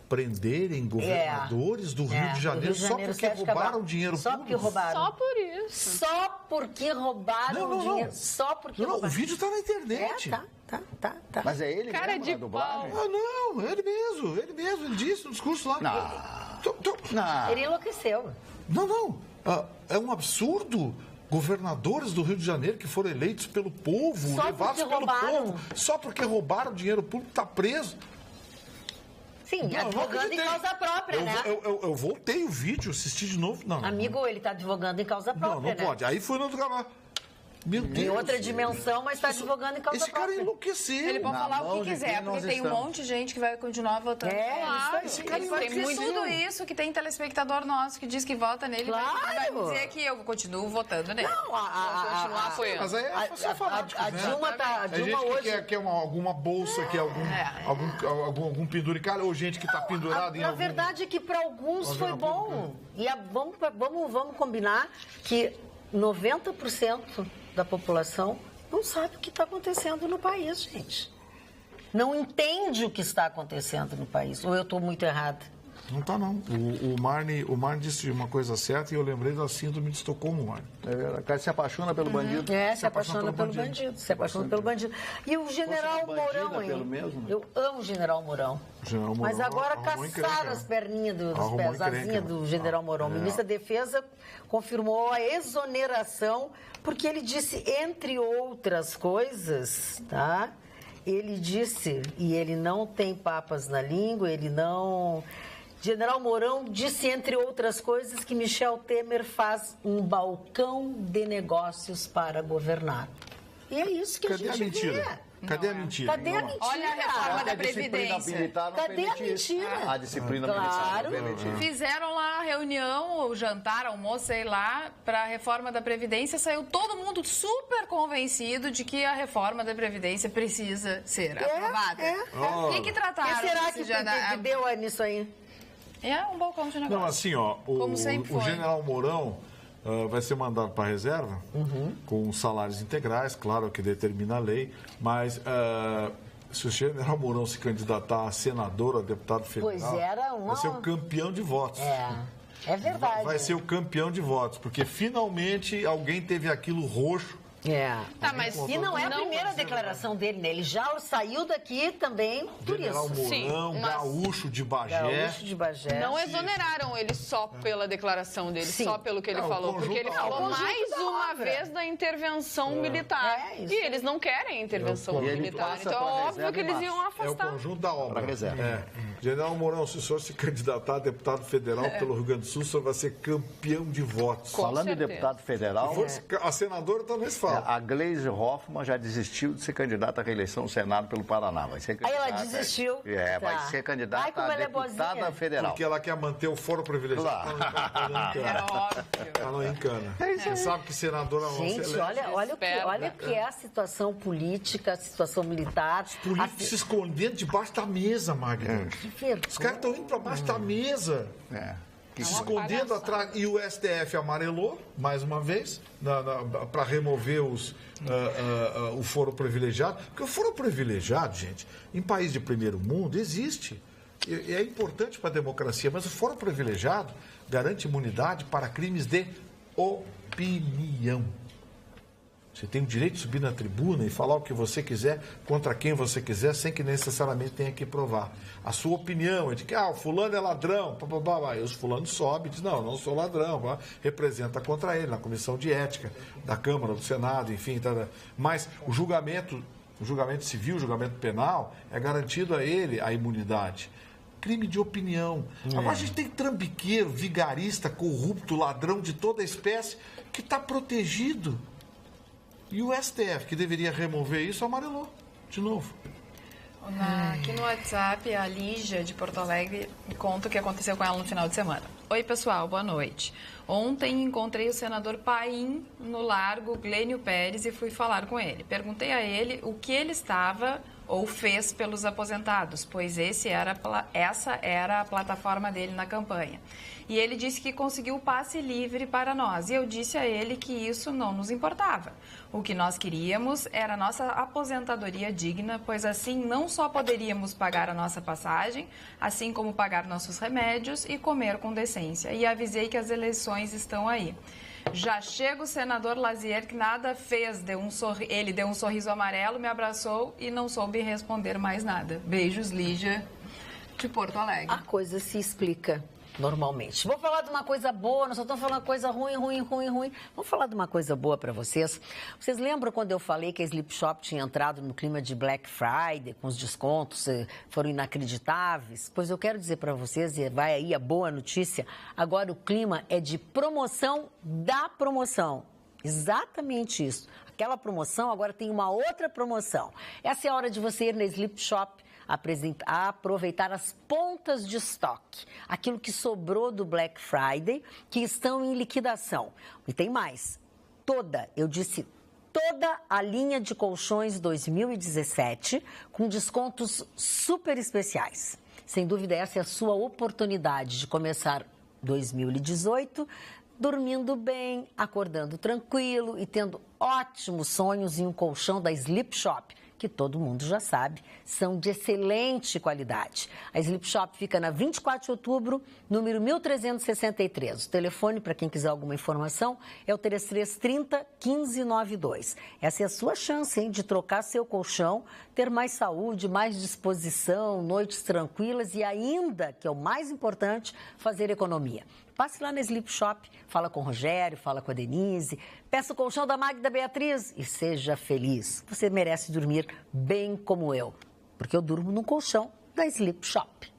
S3: prenderem governadores do Rio de Janeiro só porque roubaram dinheiro público.
S1: Só porque roubaram.
S2: Só por isso.
S1: Só porque roubaram dinheiro. Só porque roubaram.
S3: O vídeo está na internet.
S1: Tá.
S4: Mas é ele
S2: Cara
S4: mesmo,
S2: de
S4: na dublagem?
S3: Não, ele mesmo, ele disse no discurso lá.
S4: Não.
S1: Ele enlouqueceu.
S3: Não. É um absurdo. Governadores do Rio de Janeiro que foram eleitos pelo povo,
S1: Só
S3: levados
S1: porque
S3: pelo
S1: roubaram.
S3: povo, só porque roubaram dinheiro público, está preso.
S1: Sim, advogando em causa própria, né?
S3: Eu voltei o vídeo, assisti de novo. Não,
S1: Amigo, ele está advogando em causa própria,
S3: não pode. Aí foi no outro canal. Meu Deus.
S1: Em outra dimensão, mas está advogando em causa
S3: Esse cara
S1: própria.
S3: enlouqueceu.
S5: Ele pode
S4: Na
S5: falar
S4: mão
S5: o que
S4: de
S5: quiser,
S4: quem nós
S5: porque tem um
S4: estamos.
S5: monte de gente que vai continuar votando.
S1: Claro,
S3: esse cara
S5: Ele pode
S2: tem
S5: dizer
S2: muito-
S5: tudo isso, que tem telespectador nosso que diz que vota nele,
S1: Claro.
S5: vai dizer que eu continuo votando nele.
S1: Não,
S2: Continuar apoiando.
S3: Mas aí são fanáticos,
S1: a
S3: né?
S1: Dilma tá. A
S3: Tem
S1: Dilma
S3: gente
S1: hoje.
S3: que quer alguma bolsa, quer algum penduricalho, ou gente que está pendurada em
S1: Na
S3: algum...
S1: verdade é que para alguns
S3: Alguma
S1: foi
S3: coisa
S1: bom. E vamos combinar que 90% da população não sabe o que está acontecendo no país, gente. Não entende o que está acontecendo no país. Ou eu estou muito errada?
S3: Não tá, não. O Marne disse uma coisa certa e eu lembrei da síndrome de Estocolmo, Marne.
S4: O cara se apaixona pelo bandido.
S1: Se apaixona pelo bandido. Se apaixona pelo bandido. E o General
S4: Fosse uma bandida
S1: Mourão, hein?
S4: pelo mesmo?
S1: Eu amo o General Mourão.
S3: General Mourão
S1: Mas agora
S3: arrumou encrenca,
S1: caçaram
S3: né?
S1: as perninhas das
S3: Arrumou
S1: pés,
S3: encrenca,
S1: asinhas do
S3: né?
S1: General Mourão. O ministro da Defesa confirmou a exoneração, porque ele disse, entre outras coisas, tá? Ele disse, e ele não tem papas na língua, ele não... General Mourão disse, entre outras coisas, que Michel Temer faz um balcão de negócios para governar. E é isso que
S3: Cadê
S1: a
S3: a
S1: gente
S3: mentira?
S1: vê.
S3: Cadê a mentira?
S1: Cadê a mentira?
S5: Olha a reforma da
S4: A disciplina
S5: Previdência.
S4: militar não
S1: Cadê a
S4: permite isso.
S1: mentira?
S4: A disciplina
S1: Claro.
S4: militar não permite isso.
S5: Fizeram lá a reunião, o jantar, almoço, sei lá, para a reforma da Previdência. Saiu todo mundo super convencido de que a reforma da Previdência precisa ser aprovada. O que trataram?
S1: O que será que
S5: desse jantar?
S1: que deu nisso aí?
S5: É um balcão de negócio.
S3: Não, assim, ó,
S5: Como sempre
S3: o
S5: foi.
S3: General Mourão vai ser mandado para a reserva com salários integrais, claro que determina a lei, mas se o General Mourão se candidatar a senador, a deputado federal,
S1: Pois era uma-
S3: vai ser o campeão de votos.
S1: É verdade.
S3: Vai ser o campeão de votos, porque finalmente alguém teve aquilo roxo.
S2: Tá, mas
S1: E não é a
S2: não-
S1: primeira declaração dele, né? Ele já saiu daqui também por
S3: General
S1: isso.
S2: Sim,
S3: Mourão,
S2: mas-
S3: gaúcho de Bagé.
S1: Gaúcho de Bagé.
S2: Não exoneraram ele só pela declaração dele,
S1: Sim.
S2: só pelo que ele
S3: É, o
S2: falou.
S3: conjunto-
S2: Porque ele
S3: o
S2: falou
S1: conjunto
S2: mais
S1: da
S2: uma
S1: obra.
S2: vez da intervenção militar.
S1: isso
S2: E eles não querem intervenção
S4: E ele
S2: militar.
S4: passa
S2: Então
S4: pra
S2: é óbvio
S4: reserva
S2: que eles
S4: em
S2: iam
S4: março.
S3: É o
S2: afastar.
S3: conjunto da obra.
S4: Pra reserva.
S3: General Mourão, se o senhor se candidatar a deputado federal pelo Rio Grande do Sul, o senhor vai ser campeão de votos.
S2: Com
S4: Falando em
S2: certeza.
S4: deputado federal,
S3: A senadora talvez fale.
S4: a Gleisi Hoffmann já desistiu de ser candidata à reeleição no Senado pelo Paraná. Vai ser
S1: Aí
S4: candidata,
S1: ela desistiu.
S4: Vai
S1: Tá.
S4: ser
S1: Ai,
S4: candidata
S1: como
S4: a
S1: ela é
S4: deputada
S1: boazinha.
S4: federal.
S3: Porque ela quer manter o foro privilegiado.
S4: Claro.
S5: Era óbvio.
S3: Ela não encana. Você sabe que senadora não se
S1: Gente,
S3: elege.
S1: olha o que é a situação política, a situação militar.
S3: Políticos se escondendo debaixo da mesa, Magno. Os caras estão indo para baixo da mesa. Se escondendo
S2: palhaçada.
S3: atrás. E o STF amarelou, mais uma vez, para remover o foro privilegiado. Porque o foro privilegiado, gente, em país de primeiro mundo, existe. E é importante para a democracia, mas o foro privilegiado garante imunidade para crimes de opinião. Você tem o direito de subir na tribuna e falar o que você quiser, contra quem você quiser, sem que necessariamente tenha que provar. A sua opinião é de que o fulano é ladrão, aí os fulanos sobem e dizem, não, eu não sou ladrão, representa contra ele na comissão de ética da Câmara, do Senado, enfim. Mas o julgamento civil, o julgamento penal, é garantido a ele a imunidade. Crime de opinião. Agora a gente tem trambiqueiro, vigarista, corrupto, ladrão de toda espécie que está protegido. E o STF, que deveria remover isso, amarelou de novo.
S5: Aqui no WhatsApp, a Lígia, de Porto Alegre, me conta o que aconteceu com ela no final de semana. Oi, pessoal, boa noite. Ontem encontrei o senador Paim no Largo Glênio Pérez e fui falar com ele. Perguntei a ele o que ele estava ou fez pelos aposentados, pois essa era a plataforma dele na campanha. E ele disse que conseguiu passe livre para nós. E eu disse a ele que isso não nos importava. O que nós queríamos era a nossa aposentadoria digna, pois assim não só poderíamos pagar a nossa passagem, assim como pagar nossos remédios e comer com decência. E avisei que as eleições estão aí. Já chega o senador Lazier, que nada fez, ele deu um sorriso amarelo, me abraçou e não soube responder mais nada. Beijos, Lígia, de Porto Alegre.
S1: A coisa se explica normalmente. Vou falar de uma coisa boa, nós só estamos falando coisa ruim. Vamos falar de uma coisa boa para vocês. Vocês lembram quando eu falei que a Sleep Shop tinha entrado no clima de Black Friday, com os descontos foram inacreditáveis? Pois eu quero dizer para vocês, e vai aí a boa notícia, agora o clima é de promoção da promoção. Exatamente isso. Aquela promoção agora tem uma outra promoção. Essa é a hora de você ir na Sleep Shop aproveitar as pontas de estoque, aquilo que sobrou do Black Friday, que estão em liquidação. E tem mais, toda a linha de colchões 2017 com descontos super especiais. Sem dúvida, essa é a sua oportunidade de começar 2018 dormindo bem, acordando tranquilo e tendo ótimos sonhos em um colchão da Sleep Shop, que todo mundo já sabe, são de excelente qualidade. A Sleep Shop fica na 24 de outubro, número 1363. O telefone, para quem quiser alguma informação, é o 3330-1592. Essa é a sua chance, hein, de trocar seu colchão, ter mais saúde, mais disposição, noites tranquilas e ainda, que é o mais importante, fazer economia. Passe lá na Sleep Shop, fala com o Rogério, fala com a Denise, peça o colchão da Magda Beatriz e seja feliz. Você merece dormir bem como eu, porque eu durmo num colchão da Sleep Shop.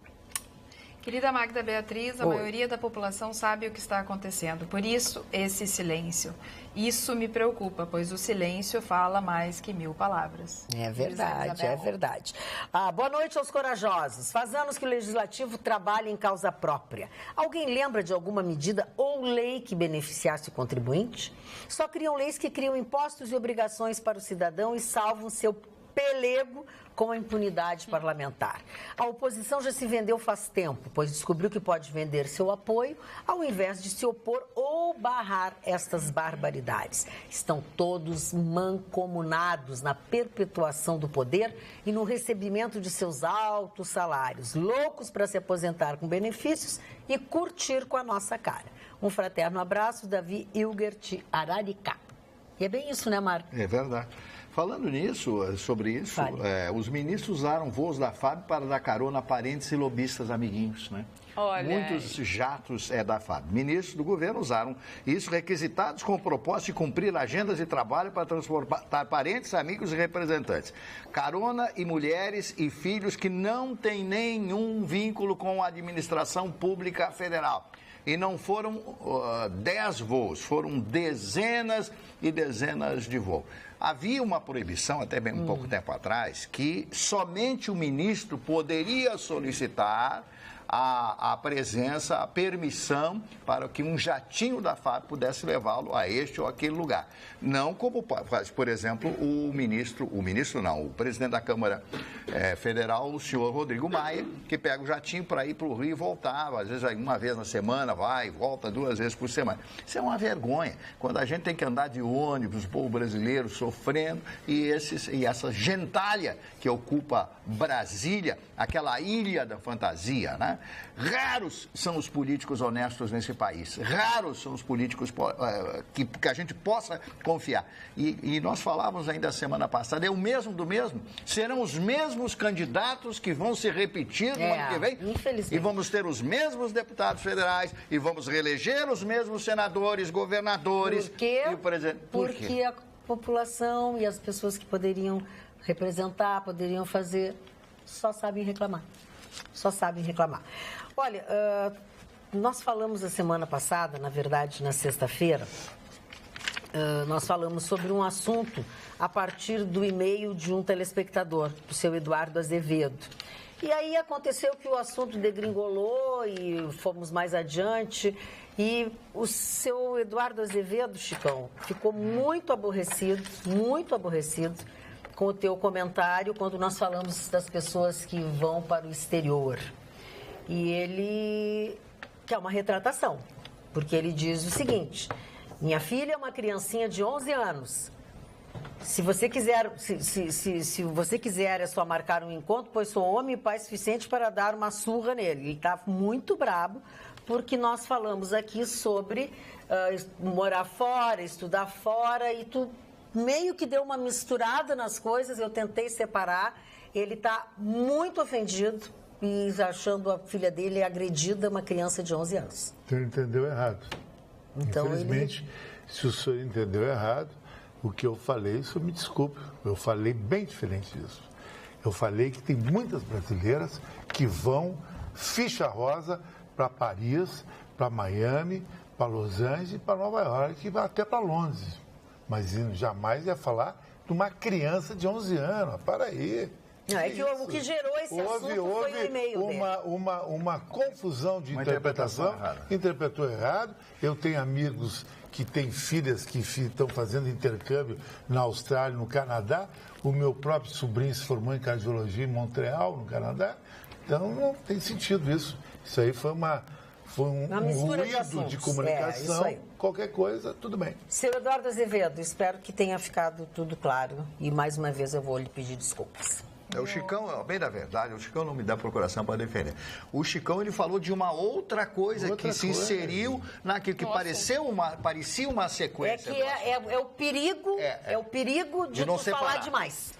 S5: Querida Magda Beatriz, a maioria da população sabe o que está acontecendo, por isso esse silêncio. Isso me preocupa, pois o silêncio fala mais que 1000 palavras.
S1: É verdade, é verdade. Boa noite aos corajosos. Faz anos que o Legislativo trabalha em causa própria. Alguém lembra de alguma medida ou lei que beneficiasse o contribuinte? Só criam leis que criam impostos e obrigações para o cidadão e salvam seu pelego com a impunidade parlamentar. A oposição já se vendeu faz tempo, pois descobriu que pode vender seu apoio ao invés de se opor ou barrar estas barbaridades. Estão todos mancomunados na perpetuação do poder e no recebimento de seus altos salários, loucos para se aposentar com benefícios e curtir com a nossa cara. Um fraterno abraço, Davi Hilgert Araricá. E é bem isso, né, Marco?
S4: É verdade. Falando nisso, sobre isso, os ministros usaram voos da FAB para dar carona a parentes e lobistas amiguinhos, né?
S2: Olha,
S4: muitos jatos da FAB. Ministros do governo usaram isso requisitados com o propósito de cumprir agendas de trabalho para transportar parentes, amigos e representantes. Carona e mulheres e filhos que não têm nenhum vínculo com a administração pública federal. E não foram 10 voos, foram dezenas e dezenas de voos. Havia uma proibição, até bem um pouco tempo atrás, que somente o ministro poderia solicitar a presença, a permissão para que um jatinho da FAB pudesse levá-lo a este ou aquele lugar. Não como faz, por exemplo, o presidente da Câmara Federal, o senhor Rodrigo Maia, que pega o jatinho para ir para o Rio e voltar, às vezes uma vez na semana, vai e volta 2 vezes por semana. Isso é uma vergonha, quando a gente tem que andar de ônibus, o povo brasileiro sofrendo, e essa gentalha que ocupa Brasília, aquela ilha da fantasia, né? Raros são os políticos honestos nesse país, raros são os políticos que a gente possa confiar. E nós falávamos ainda semana passada, é o mesmo do mesmo, serão os mesmos candidatos que vão se repetir no ano que vem,
S1: infelizmente.
S4: E vamos ter os mesmos deputados federais, e vamos reeleger os mesmos senadores, governadores.
S1: Por quê?
S4: E o presidente...
S1: Porque a população e as pessoas que poderiam representar, poderiam fazer, só sabem reclamar. Só sabem reclamar. Olha, nós falamos a semana passada, na verdade, na sexta-feira, nós falamos sobre um assunto a partir do e-mail de um telespectador, do seu Eduardo Azevedo. E aí aconteceu que o assunto degringolou e fomos mais adiante. E o seu Eduardo Azevedo, Chicão, ficou muito aborrecido com o teu comentário quando nós falamos das pessoas que vão para o exterior. E ele quer uma retratação, porque ele diz o seguinte: minha filha é uma criancinha de 11 anos. Se você quiser, se você quiser é só marcar um encontro, pois sou homem e pai suficiente para dar uma surra nele. Ele está muito brabo porque nós falamos aqui sobre morar fora, estudar fora, e tu meio que deu uma misturada nas coisas, eu tentei separar. Ele está muito ofendido e achando a filha dele agredida, uma criança de 11 anos.
S6: Então ele entendeu errado.
S1: Então,
S6: infelizmente, se o senhor entendeu errado, o que eu falei, isso me desculpe, eu falei bem diferente disso. Eu falei que tem muitas brasileiras que vão ficha rosa para Paris, para Miami, para Los Angeles, para Nova York e até para Londres. mas jamais ia falar de uma criança de 11 anos. Para aí.
S1: Não, é que o que gerou esse assunto foi o e-mail dele.
S6: Uma confusão de interpretação. Interpretou errado. Eu tenho amigos que têm filhas que estão fazendo intercâmbio na Austrália, no Canadá. O meu próprio sobrinho se formou em cardiologia em Montreal, no Canadá. Então, não tem sentido isso. Isso aí foi um ruído de comunicação. Qualquer coisa, tudo bem.
S1: Seu Eduardo Azevedo, espero que tenha ficado tudo claro. E, mais uma vez, eu vou lhe pedir desculpas.
S4: O Chicão, bem da verdade, o Chicão não me dá procuração para defender. O Chicão, ele falou de uma outra coisa que se inseriu naquilo que parecia uma sequência.
S1: É o perigo, o perigo de não falar demais.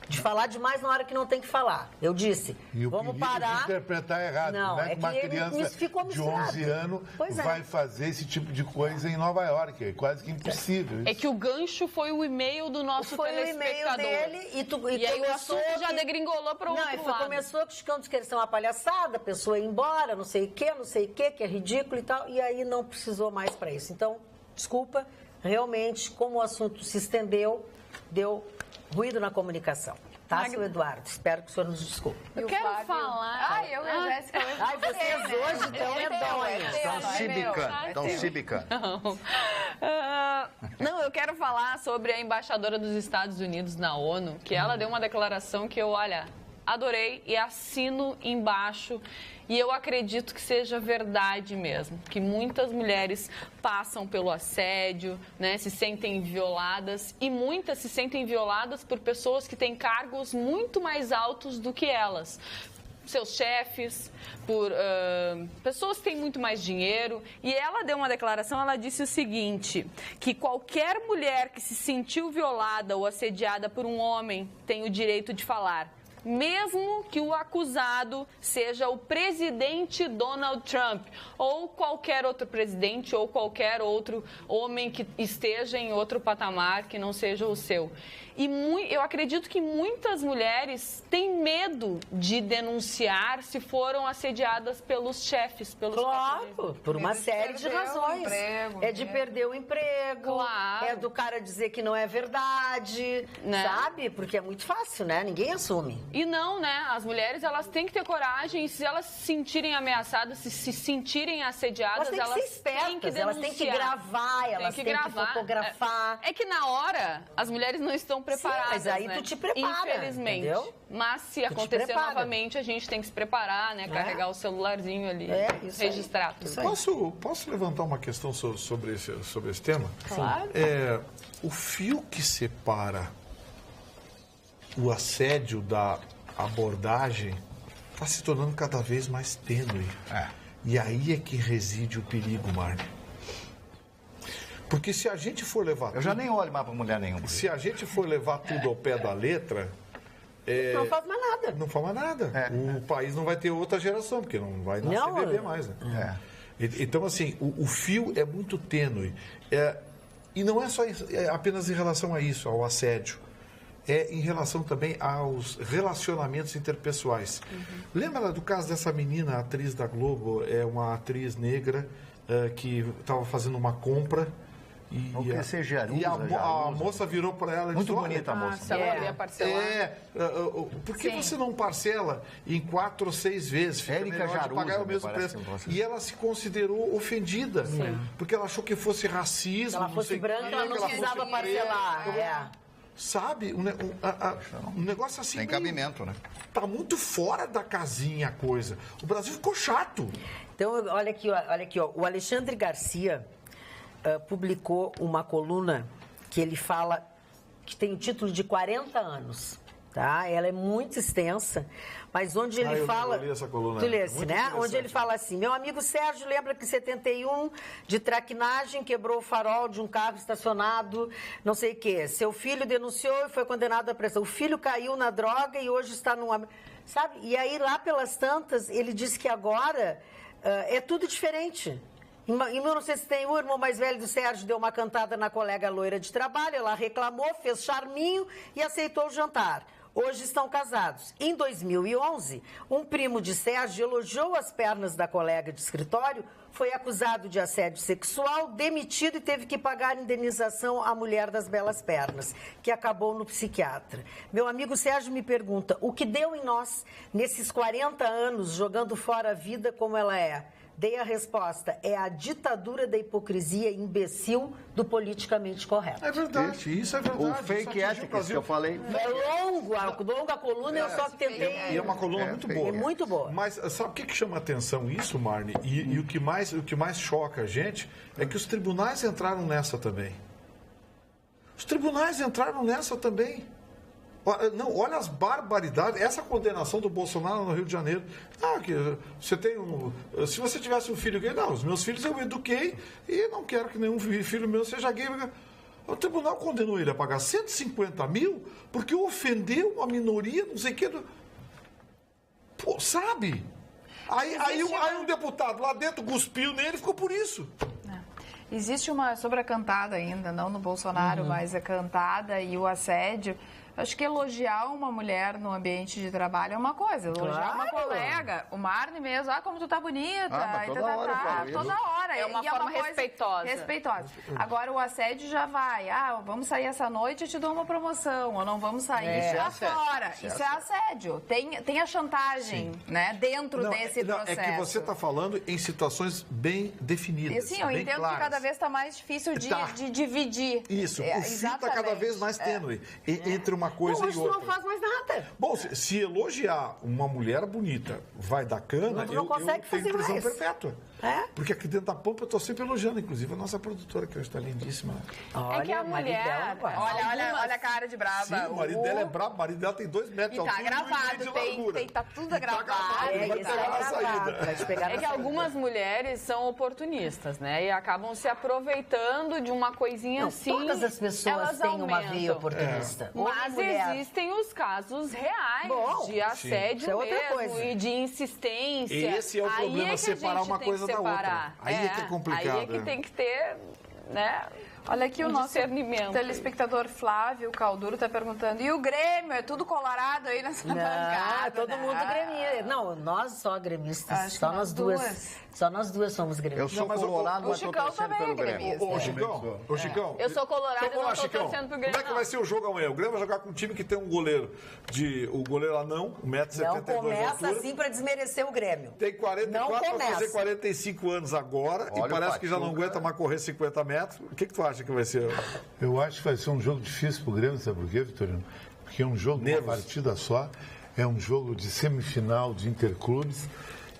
S1: De falar demais na hora que não tem que falar. Eu disse, vamos parar.
S6: De interpretar errado. Não é que uma criança de 11 anos vai fazer esse tipo de coisa em Nova York. É quase que impossível. Isso.
S2: É que o gancho foi o e-mail do nosso telespectador.
S1: Foi o e-mail dele
S2: e aí o assunto já degringolou para outro lado.
S1: Começou que o Chicão disse que eles são uma palhaçada, a pessoa ia embora, não sei o que, que é ridículo e tal. E aí não precisou mais para isso. Então, desculpa, realmente, como o assunto se estendeu, deu ruído na comunicação. Tá, seu Eduardo? Espero que o senhor nos desculpe.
S2: Eu quero falar.
S5: Eu e a Jéssica.
S1: Vocês hoje estão medonhas.
S4: Estão cibicando.
S2: Não, eu quero falar sobre a embaixadora dos Estados Unidos na ONU, que ela deu uma declaração que eu, adorei e assino embaixo. E eu acredito que seja verdade mesmo, que muitas mulheres passam pelo assédio, né, se sentem violadas e muitas se sentem violadas por pessoas que têm cargos muito mais altos do que elas. Seus chefes, por pessoas que têm muito mais dinheiro. E ela deu uma declaração, ela disse o seguinte, que qualquer mulher que se sentiu violada ou assediada por um homem tem o direito de falar, mesmo que o acusado seja o presidente Donald Trump ou qualquer outro presidente ou qualquer outro homem que esteja em outro patamar que não seja o seu. E eu acredito que muitas mulheres têm medo de denunciar se foram assediadas pelos chefes, pelos
S1: Claro, por uma série de razões. De perder o emprego,
S2: claro.
S1: Do cara dizer que não é verdade, né? Sabe? Porque é muito fácil, né? Ninguém assume.
S2: E não, né? As mulheres, elas têm que ter coragem, e se elas se sentirem ameaçadas, se sentirem assediadas,
S1: elas têm que ser espertas,
S2: têm que denunciar.
S1: Elas têm que gravar, elas têm que fotografar.
S2: É que na hora, as mulheres não estão preparadas.
S1: Sim, mas aí tu te prepara,
S2: infelizmente.
S1: Entendeu?
S2: Mas se acontecer novamente, a gente tem que se preparar, né? Carregar o celularzinho ali, registrar tudo.
S3: Posso levantar uma questão sobre esse tema?
S2: Claro.
S3: O fio que separa o assédio da abordagem está se tornando cada vez mais tênue. E aí é que reside o perigo, Marne. Porque se a gente for levar...
S4: Eu já nem olho mais para mulher nenhuma.
S3: Se a gente for levar tudo ao pé da letra...
S1: não faz mais nada.
S3: Não faz mais nada. O país não vai ter outra geração, porque não vai nascer bebê mais. Né? Então, assim, o fio é muito tênue. E não é só apenas em relação a isso, ao assédio. É em relação também aos relacionamentos interpessoais. Lembra do caso dessa menina, atriz da Globo, uma atriz negra que estava fazendo uma compra e a moça virou para ela e
S4: muito
S3: disse,
S4: bonita a moça.
S2: Se ela queria parcelar.
S3: Por que você não parcela em 4 ou 6 vezes? Fica
S4: Érica
S3: melhor de pagar o mesmo preço. E ela se considerou ofendida, porque ela achou que fosse racismo.
S1: Se ela fosse branca, ela não precisava parcelar.
S3: Sabe? Um negócio assim...
S4: Tem cabimento, né?
S3: Tá muito fora da casinha a coisa. O Brasil ficou chato.
S1: Então, olha aqui, ó. O Alexandre Garcia publicou uma coluna que ele fala que tem o título de 40 anos. Tá? Ela é muito extensa, mas onde ele fala...
S3: Eu li essa coluna.
S1: Tu lesse, né? Onde ele fala assim, meu amigo Sérgio lembra que em 71, de traquinagem, quebrou o farol de um carro estacionado, não sei o quê. Seu filho denunciou e foi condenado à prisão. O filho caiu na droga e hoje está numa... Sabe? E aí, lá pelas tantas, ele disse que agora é tudo diferente. Em 1971, o irmão mais velho do Sérgio deu uma cantada na colega loira de trabalho, ela reclamou, fez charminho e aceitou o jantar. Hoje estão casados. Em 2011, um primo de Sérgio elogiou as pernas da colega de escritório, foi acusado de assédio sexual, demitido e teve que pagar indenização à mulher das belas pernas, que acabou no psiquiatra. Meu amigo Sérgio me pergunta, o que deu em nós nesses 40 anos jogando fora a vida como ela é? Dei a resposta, é a ditadura da hipocrisia imbecil do politicamente correto.
S3: É verdade, isso é verdade.
S4: O fake ethics que eu falei.
S1: É longa coluna, eu só tentei...
S3: E é uma coluna muito boa.
S1: É muito boa.
S3: Mas sabe o que chama atenção isso, Marne? E o que mais choca a gente é que os tribunais entraram nessa também. Os tribunais entraram nessa também. Não, olha as barbaridades. Essa condenação do Bolsonaro no Rio de Janeiro. Que você tem se você tivesse um filho gay, não, os meus filhos eu eduquei e não quero que nenhum filho meu seja gay. O tribunal condenou ele a pagar 150 mil porque ofendeu uma minoria, não sei o que. Pô, sabe? Aí um deputado lá dentro cuspiu nele e ficou por isso.
S5: Existe uma sobre a cantada ainda, não no Bolsonaro, mas a cantada e o assédio. Acho que elogiar uma mulher no ambiente de trabalho é uma coisa. Elogiar uma colega, o Marne mesmo, como tu tá bonita.
S4: Mas toda hora eu falo isso.
S5: Toda hora.
S2: É uma forma respeitosa.
S5: Respeitosa. Agora o assédio já vai. Vamos sair essa noite, eu te dou uma promoção. Ou não vamos sair. Isso é fora. Isso é assédio. Tem a chantagem, né? Dentro desse processo.
S3: É que você está falando em situações bem definidas.
S5: Sim, eu entendo
S3: claras.
S5: Que cada vez está mais difícil de dividir.
S3: Isso, o fio está cada vez mais tênue entre uma coisa e outra.
S1: Não faz mais nada.
S3: Bom, se elogiar uma mulher bonita vai dar cana, eu tenho prisão perpétua. Porque aqui dentro da Pampa eu estou sempre elogiando, inclusive a nossa produtora, que hoje está lindíssima.
S2: É que a mulher...
S5: Olha a cara de brava.
S3: Sim, o marido dela é bravo, o marido dela tem 2 metros de altura.
S5: E tá gravado, tá tudo gravado.
S3: Vai pegar na saída.
S2: É que algumas mulheres são oportunistas, né? E acabam se aproveitando de uma coisinha assim.
S1: Todas as pessoas têm uma veia oportunista.
S2: Mas existem os casos reais de assédio mesmo e de insistência.
S3: Esse é o problema, separar uma coisa da outra. Aí é que é complicado.
S2: Aí é que tem que ter, né?
S5: Olha aqui o nosso telespectador Flávio Calduro está perguntando, e o Grêmio? É tudo colorado aí nessa bancada?
S1: Todo mundo gremista. Não, nós só gremistas. Só nós duas. Só nós duas somos gremistas.
S4: Eu sou colorado, mas estou torcendo pelo Grêmio.
S3: Ô, Chicão.
S2: Eu sou colorado e não estou torcendo pro Grêmio.
S3: Como é que vai ser o jogo amanhã? O Grêmio vai jogar com um time que tem um goleiro o goleiro anão, 1,72 m.
S1: Não começa assim para desmerecer o Grêmio.
S3: Tem 44 para fazer 45 anos agora e parece que já não aguenta mais correr 50 metros. O que tu acha que vai ser?
S6: Eu acho que vai ser um jogo difícil pro Grêmio, sabe por quê, Vitorino? Porque é um jogo de uma partida só, é um jogo de semifinal de interclubes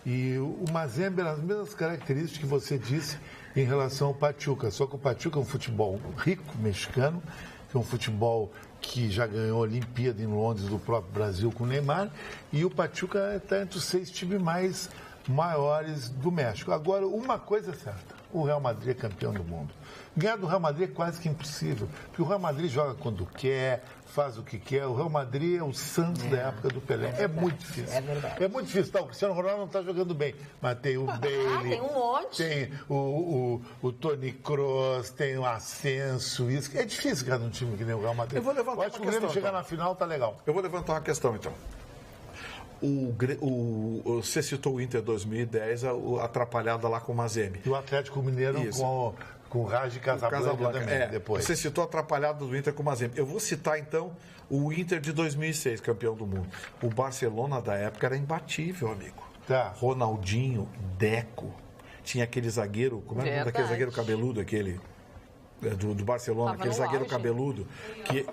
S6: e o Mazembe, as mesmas características que você disse em relação ao Pachuca, só que o Pachuca é um futebol rico, mexicano, que é um futebol que já ganhou a Olimpíada em Londres do próprio Brasil com o Neymar, e o Pachuca está entre os 6 times mais maiores do México. Agora, uma coisa é certa, o Real Madrid é campeão do mundo. Ganhar do Real Madrid é quase que impossível, porque o Real Madrid joga quando quer, faz o que quer. O Real Madrid é o Santos da época do Pelé. É muito difícil.
S1: É verdade.
S6: É muito difícil. O Cristiano Ronaldo não está jogando bem, mas tem o Bailey.
S1: Tem um monte.
S6: Tem o Toni Kroos, tem o Ascenso. Isso. É difícil ganhar um time que nem o Real Madrid.
S3: Eu vou levantar
S6: acho que o Grêmio chegar na final tá legal.
S3: Eu vou levantar uma questão, então. Você citou o Inter 2010, a atrapalhada lá com o Mazembe.
S6: E o Atlético Mineiro com o Raj Casablanca também, depois.
S3: Você citou a atrapalhada do Inter com o Mazembe. Eu vou citar, então, o Inter de 2006, campeão do mundo. O Barcelona da época era imbatível, amigo.
S6: Tá.
S3: Ronaldinho, Deco. Tinha aquele zagueiro, como é o nome daquele zagueiro cabeludo, aquele... Do Barcelona, aquele zagueiro cabeludo,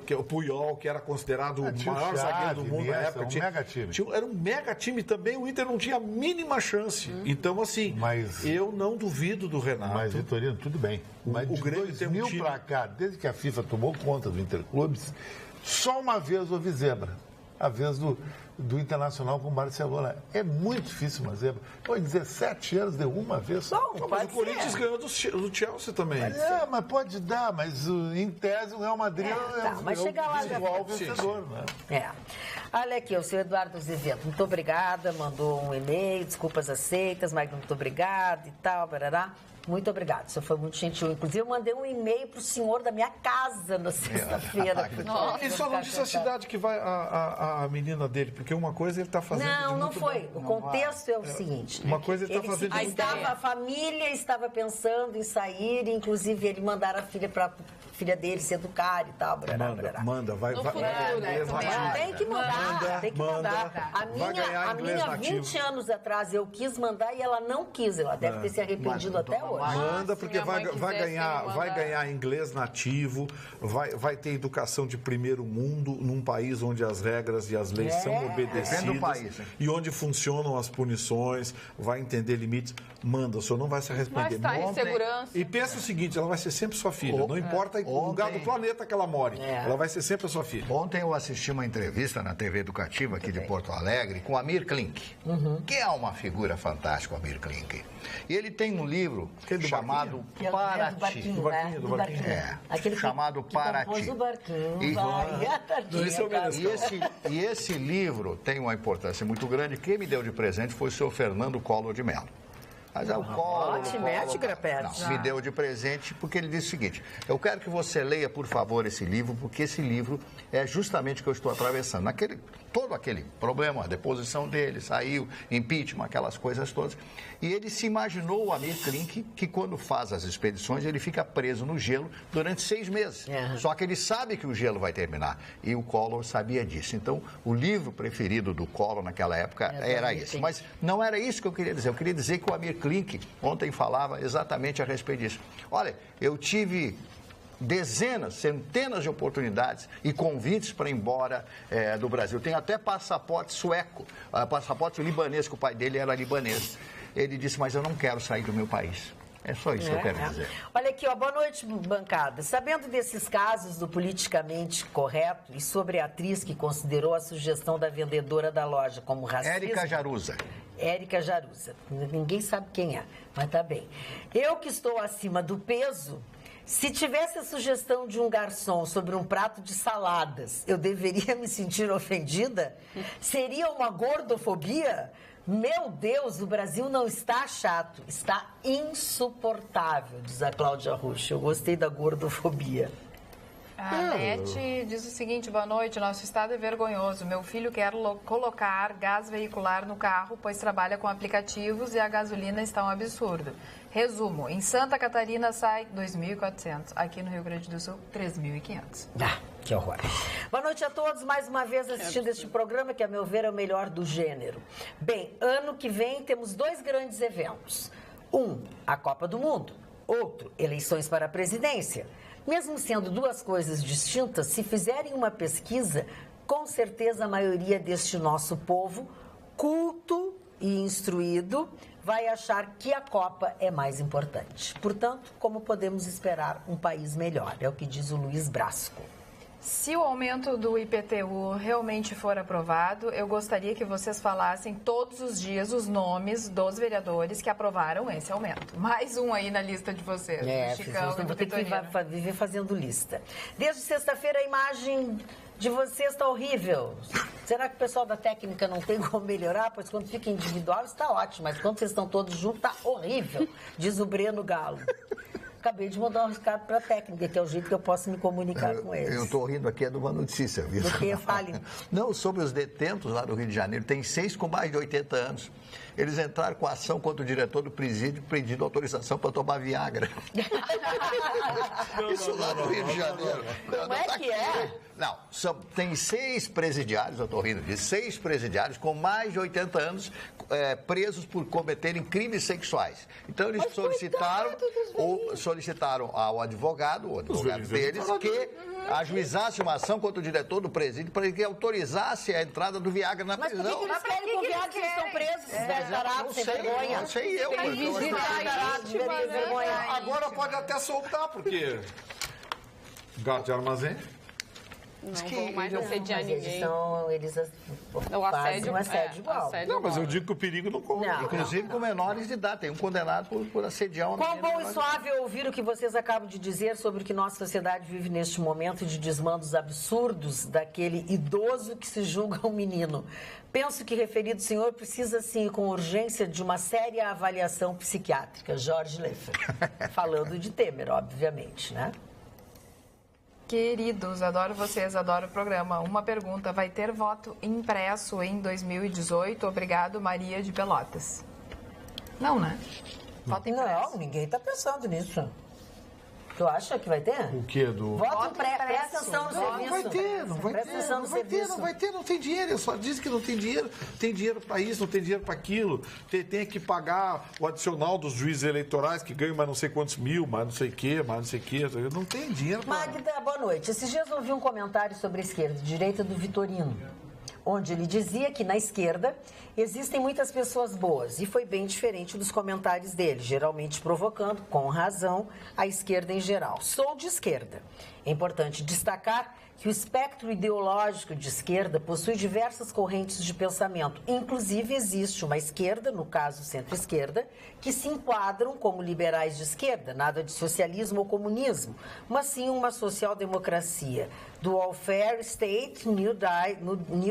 S3: que o Puyol, que era considerado o maior zagueiro do mundo na época.
S6: Mega time.
S3: Era um mega time também, o Inter não tinha a mínima chance. Então, assim, eu não duvido do Renato.
S6: Mas, Vitorino, tudo bem. Mas
S3: o Grêmio tem um time...
S6: 2000 para cá, desde que a FIFA tomou conta do Interclubes, só uma vez houve zebra. A vez do Internacional com o Barcelona. É muito difícil uma zebra. Pô, 17 anos deu uma vez.
S3: Não, mas o Corinthians ganhou do Chelsea também.
S6: Mas pode dar, mas em tese o Real Madrid
S1: mas chega lá
S6: o vencedor, né?
S1: Olha aqui, o seu Eduardo Azevedo, muito obrigada, mandou um e-mail, desculpas aceitas, mas muito obrigada e tal, barará. Muito obrigado, o senhor foi muito gentil. Inclusive, eu mandei um e-mail para o senhor da minha casa na sexta-feira.
S3: E só não disse a cidade que vai a menina dele, porque uma coisa ele está fazendo.
S1: Não foi. O contexto é o seguinte.
S3: Uma coisa ele está fazendo.
S1: A família estava pensando em sair, inclusive ele mandar a filha para filha dele se educar e tal.
S3: Manda, vai.
S1: Tem que mandar. A minha 20 anos atrás eu quis mandar e ela não quis. Ela deve ter se arrependido até hoje.
S3: Manda, porque vai ganhar inglês nativo, vai ter educação de primeiro mundo num país onde as regras e as leis são obedecidas e onde funcionam as punições, vai entender limites. Manda, o senhor não vai se arrepender.
S2: Em segurança.
S3: E pensa o seguinte, ela vai ser sempre sua filha, não importa o lugar do planeta que ela more, ela vai ser sempre a sua filha.
S4: Ontem eu assisti uma entrevista na TV Educativa aqui de Porto Alegre com Amir Klink, que é uma figura fantástica, o Amir Klink. E ele tem um livro chamado Paraty.
S1: Do barquinho.
S4: Chamado Paraty. E esse livro tem uma importância muito grande. Quem me deu de presente foi o senhor Fernando Collor de Mello. Mas é o Collor. Me deu de presente porque ele disse o seguinte: eu quero que você leia, por favor, esse livro, porque esse livro é justamente o que eu estou atravessando. Todo aquele problema, a deposição dele, saiu, impeachment, aquelas coisas todas. E ele se imaginou, o Amir Klink, que quando faz as expedições, ele fica preso no gelo durante 6 meses. Só que ele sabe que o gelo vai terminar. E o Collor sabia disso. Então, o livro preferido do Collor naquela época era esse. Mas não era isso que eu queria dizer. Eu queria dizer que o Amir Klink ontem falava exatamente a respeito disso. Olha, eu tive dezenas, centenas de oportunidades e convites para ir embora do Brasil. Tem até passaporte sueco, passaporte libanês, que o pai dele era libanês. Ele disse, mas eu não quero sair do meu país. É só isso que eu quero dizer.
S1: Olha aqui, boa noite, bancada. Sabendo desses casos do politicamente correto e sobre a atriz que considerou a sugestão da vendedora da loja como racismo...
S4: Érica Jaruza.
S1: Ninguém sabe quem é, mas tá bem. Eu que estou acima do peso... Se tivesse a sugestão de um garçom sobre um prato de saladas, eu deveria me sentir ofendida? Seria uma gordofobia? Meu Deus, o Brasil não está chato, está insuportável, diz a Cláudia Rusch. Eu gostei da gordofobia.
S5: A Nete diz o seguinte, boa noite, nosso estado é vergonhoso. Meu filho quer colocar gás veicular no carro, pois trabalha com aplicativos e a gasolina está um absurdo. Resumo, em Santa Catarina sai 2.400, aqui no Rio Grande do Sul, 3.500.
S1: Que horror. Boa noite a todos, mais uma vez assistindo este programa, que a meu ver é o melhor do gênero. Bem, ano que vem temos 2 grandes eventos. Um, a Copa do Mundo. Outro, eleições para a presidência. Mesmo sendo 2 coisas distintas, se fizerem uma pesquisa, com certeza a maioria deste nosso povo, culto e instruído, vai achar que a Copa é mais importante. Portanto, como podemos esperar um país melhor? É o que diz o Luiz Brasco.
S5: Se o aumento do IPTU realmente for aprovado, eu gostaria que vocês falassem todos os dias os nomes dos vereadores que aprovaram esse aumento. Mais um aí na lista de vocês.
S1: Vou ter que viver fazendo lista. Desde sexta-feira a imagem de vocês está horrível. Será que o pessoal da técnica não tem como melhorar? Pois quando fica individual está ótimo, mas quando vocês estão todos juntos está horrível, diz o Breno Galo. Acabei de mandar um recado para a técnica, que é o jeito que eu posso me comunicar com eles.
S4: Eu estou rindo aqui de uma notícia, viu?
S1: Do que? Fale.
S4: Não, sobre os detentos lá do Rio de Janeiro. Tem 6 com mais de 80 anos. Eles entraram com ação contra o diretor do presídio, pedindo autorização para tomar Viagra. Isso lá no Rio de Janeiro.
S1: Como é que é?
S4: Não, tem 6 presidiários, eu estou rindo disso, 6 presidiários com mais de 80 anos presos por cometerem crimes sexuais. Então eles solicitaram ao advogado, o advogado deles, que ajuizasse uma ação contra o diretor do presídio para que autorizasse a entrada do Viagra na prisão.
S1: Mas por que eles querem que o Viagra eles estão presos?
S4: Não sei eu.
S3: Agora pode até soltar, porque gato de armazém.
S2: Não vou mais assediar ninguém.
S1: Eles
S2: O assédio,
S1: fazem um assédio igual.
S2: assédio
S3: Não, mas eu
S2: igual.
S3: digo que o perigo não corre.
S1: Não.
S4: Inclusive com menores de idade. Tem um condenado por assediar uma
S1: Quão
S4: menina
S1: bom e
S4: menor de
S1: suave ouvir o que vocês acabam de dizer sobre o que nossa sociedade vive neste momento de desmandos absurdos daquele idoso que se julga um menino. Penso que referido senhor precisa, sim, com urgência, de uma séria avaliação psiquiátrica. Jorge Leffer. Falando de Temer, obviamente, né?
S5: Queridos, adoro vocês, adoro o programa. Uma pergunta, vai ter voto impresso em 2018? Obrigado, Maria de Pelotas. Não, né? Voto impresso.
S1: Não, ninguém está pensando nisso. Tu acha que vai ter?
S3: O quê? Do...
S1: Voto impresso. Presta atenção no serviço.
S3: Não vai ter, não vai
S1: Presta
S3: ter,
S1: atenção
S3: não
S1: no
S3: vai ter,
S1: serviço.
S3: não vai ter, não tem dinheiro. Só diz que não tem dinheiro. Tem dinheiro para isso, não tem dinheiro para aquilo. Tem que pagar o adicional dos juízes eleitorais que ganham mais não sei quantos mil, mais não sei o quê, mais não sei o quê. Não tem dinheiro para...
S1: Magda, boa noite. Esses dias eu ouvi um comentário sobre a esquerda e direita do Vitorino, onde ele dizia que na esquerda existem muitas pessoas boas, e foi bem diferente dos comentários dele, geralmente provocando, com razão, a esquerda em geral. Sou de esquerda. É importante destacar que o espectro ideológico de esquerda possui diversas correntes de pensamento. Inclusive, existe uma esquerda, no caso centro-esquerda, que se enquadram como liberais de esquerda, nada de socialismo ou comunismo, mas sim uma social-democracia. Do welfare state, New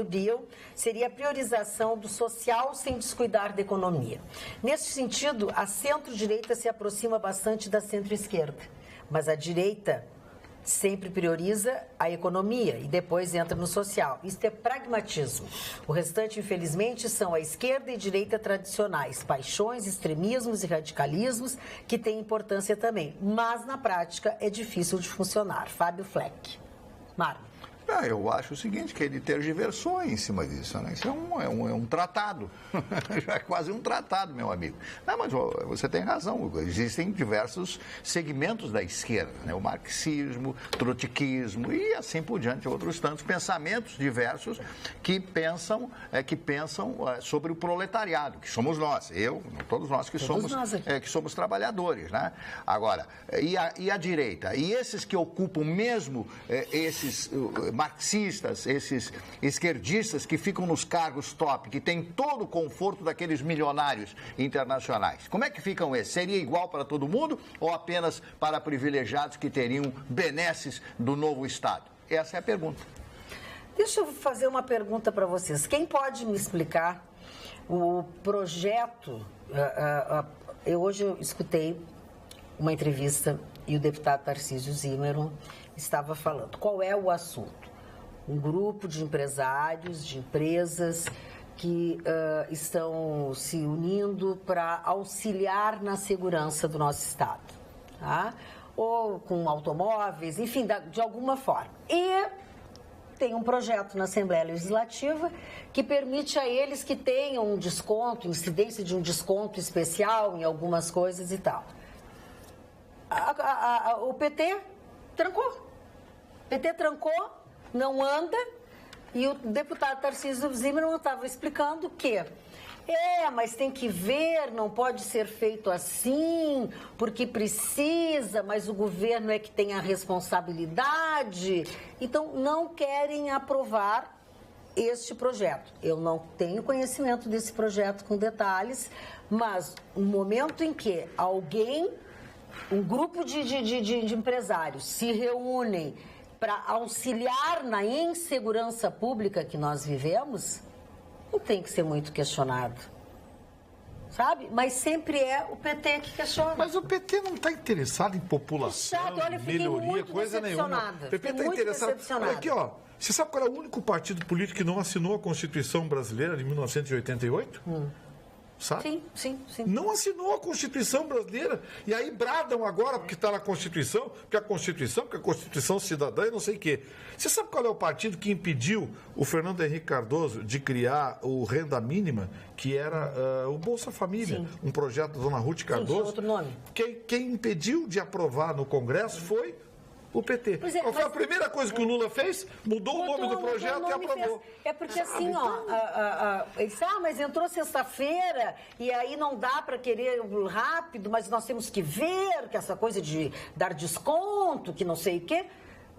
S1: Deal, seria a priorização do social sem descuidar da economia. Nesse sentido, a centro-direita se aproxima bastante da centro-esquerda, mas a direita sempre prioriza a economia e depois entra no social. Isso é pragmatismo. O restante, infelizmente, são a esquerda e direita tradicionais, paixões, extremismos e radicalismos, que têm importância também. Mas, na prática, é difícil de funcionar. Fábio Fleck. Mário.
S4: Eu acho o seguinte, que ele tergiversou em cima disso, né? Isso é um tratado, já é quase um tratado, meu amigo. Não, mas você tem razão, existem diversos segmentos da esquerda, né? O marxismo, trotskismo e assim por diante, outros tantos pensamentos diversos que pensam sobre o proletariado, que somos nós, todos nós que somos trabalhadores, né? Agora, e a direita? E esses que ocupam mesmo esses marxistas, esses esquerdistas que ficam nos cargos top, que têm todo o conforto daqueles milionários internacionais. Como é que ficam esses? Seria igual para todo mundo ou apenas para privilegiados que teriam benesses do novo Estado? Essa é a pergunta.
S1: Deixa eu fazer uma pergunta para vocês. Quem pode me explicar o projeto? Hoje eu escutei uma entrevista e o deputado Tarcísio Zimmermann estava falando. Qual é o assunto? Um grupo de empresários, de empresas que estão se unindo para auxiliar na segurança do nosso Estado, tá? Ou com automóveis, enfim, de alguma forma. E tem um projeto na Assembleia Legislativa que permite a eles que tenham um desconto, incidência de um desconto especial em algumas coisas e tal. O PT trancou. O PT trancou, não anda, e o deputado Tarcísio Zimmermann estava explicando que mas tem que ver, não pode ser feito assim, porque precisa, mas o governo é que tem a responsabilidade. Então, não querem aprovar este projeto. Eu não tenho conhecimento desse projeto com detalhes, mas no momento em que um grupo de empresários se reúnem para auxiliar na insegurança pública que nós vivemos, não tem que ser muito questionado, sabe? Mas sempre é o PT que questiona.
S3: Mas o PT não está interessado em população,
S1: olha,
S3: melhoria, coisa nenhuma. O PT está interessado. Olha aqui, ó. Você sabe qual é o único partido político que não assinou a Constituição Brasileira de 1988? Sabe?
S1: Sim.
S3: Não assinou a Constituição brasileira. E aí bradam agora porque está na Constituição, porque a Constituição cidadã e não sei o quê. Você sabe qual é o partido que impediu o Fernando Henrique Cardoso de criar o Renda Mínima, que era o Bolsa Família, um projeto da dona Ruth Cardoso?
S1: Sim, outro nome.
S3: Quem impediu de aprovar no Congresso foi o PT. Qual foi a primeira coisa que o Lula fez? Mudou o nome do projeto e aprovou.
S1: É porque assim, ele disse, mas entrou sexta-feira e aí não dá para querer rápido, mas nós temos que ver que essa coisa de dar desconto, que não sei o quê.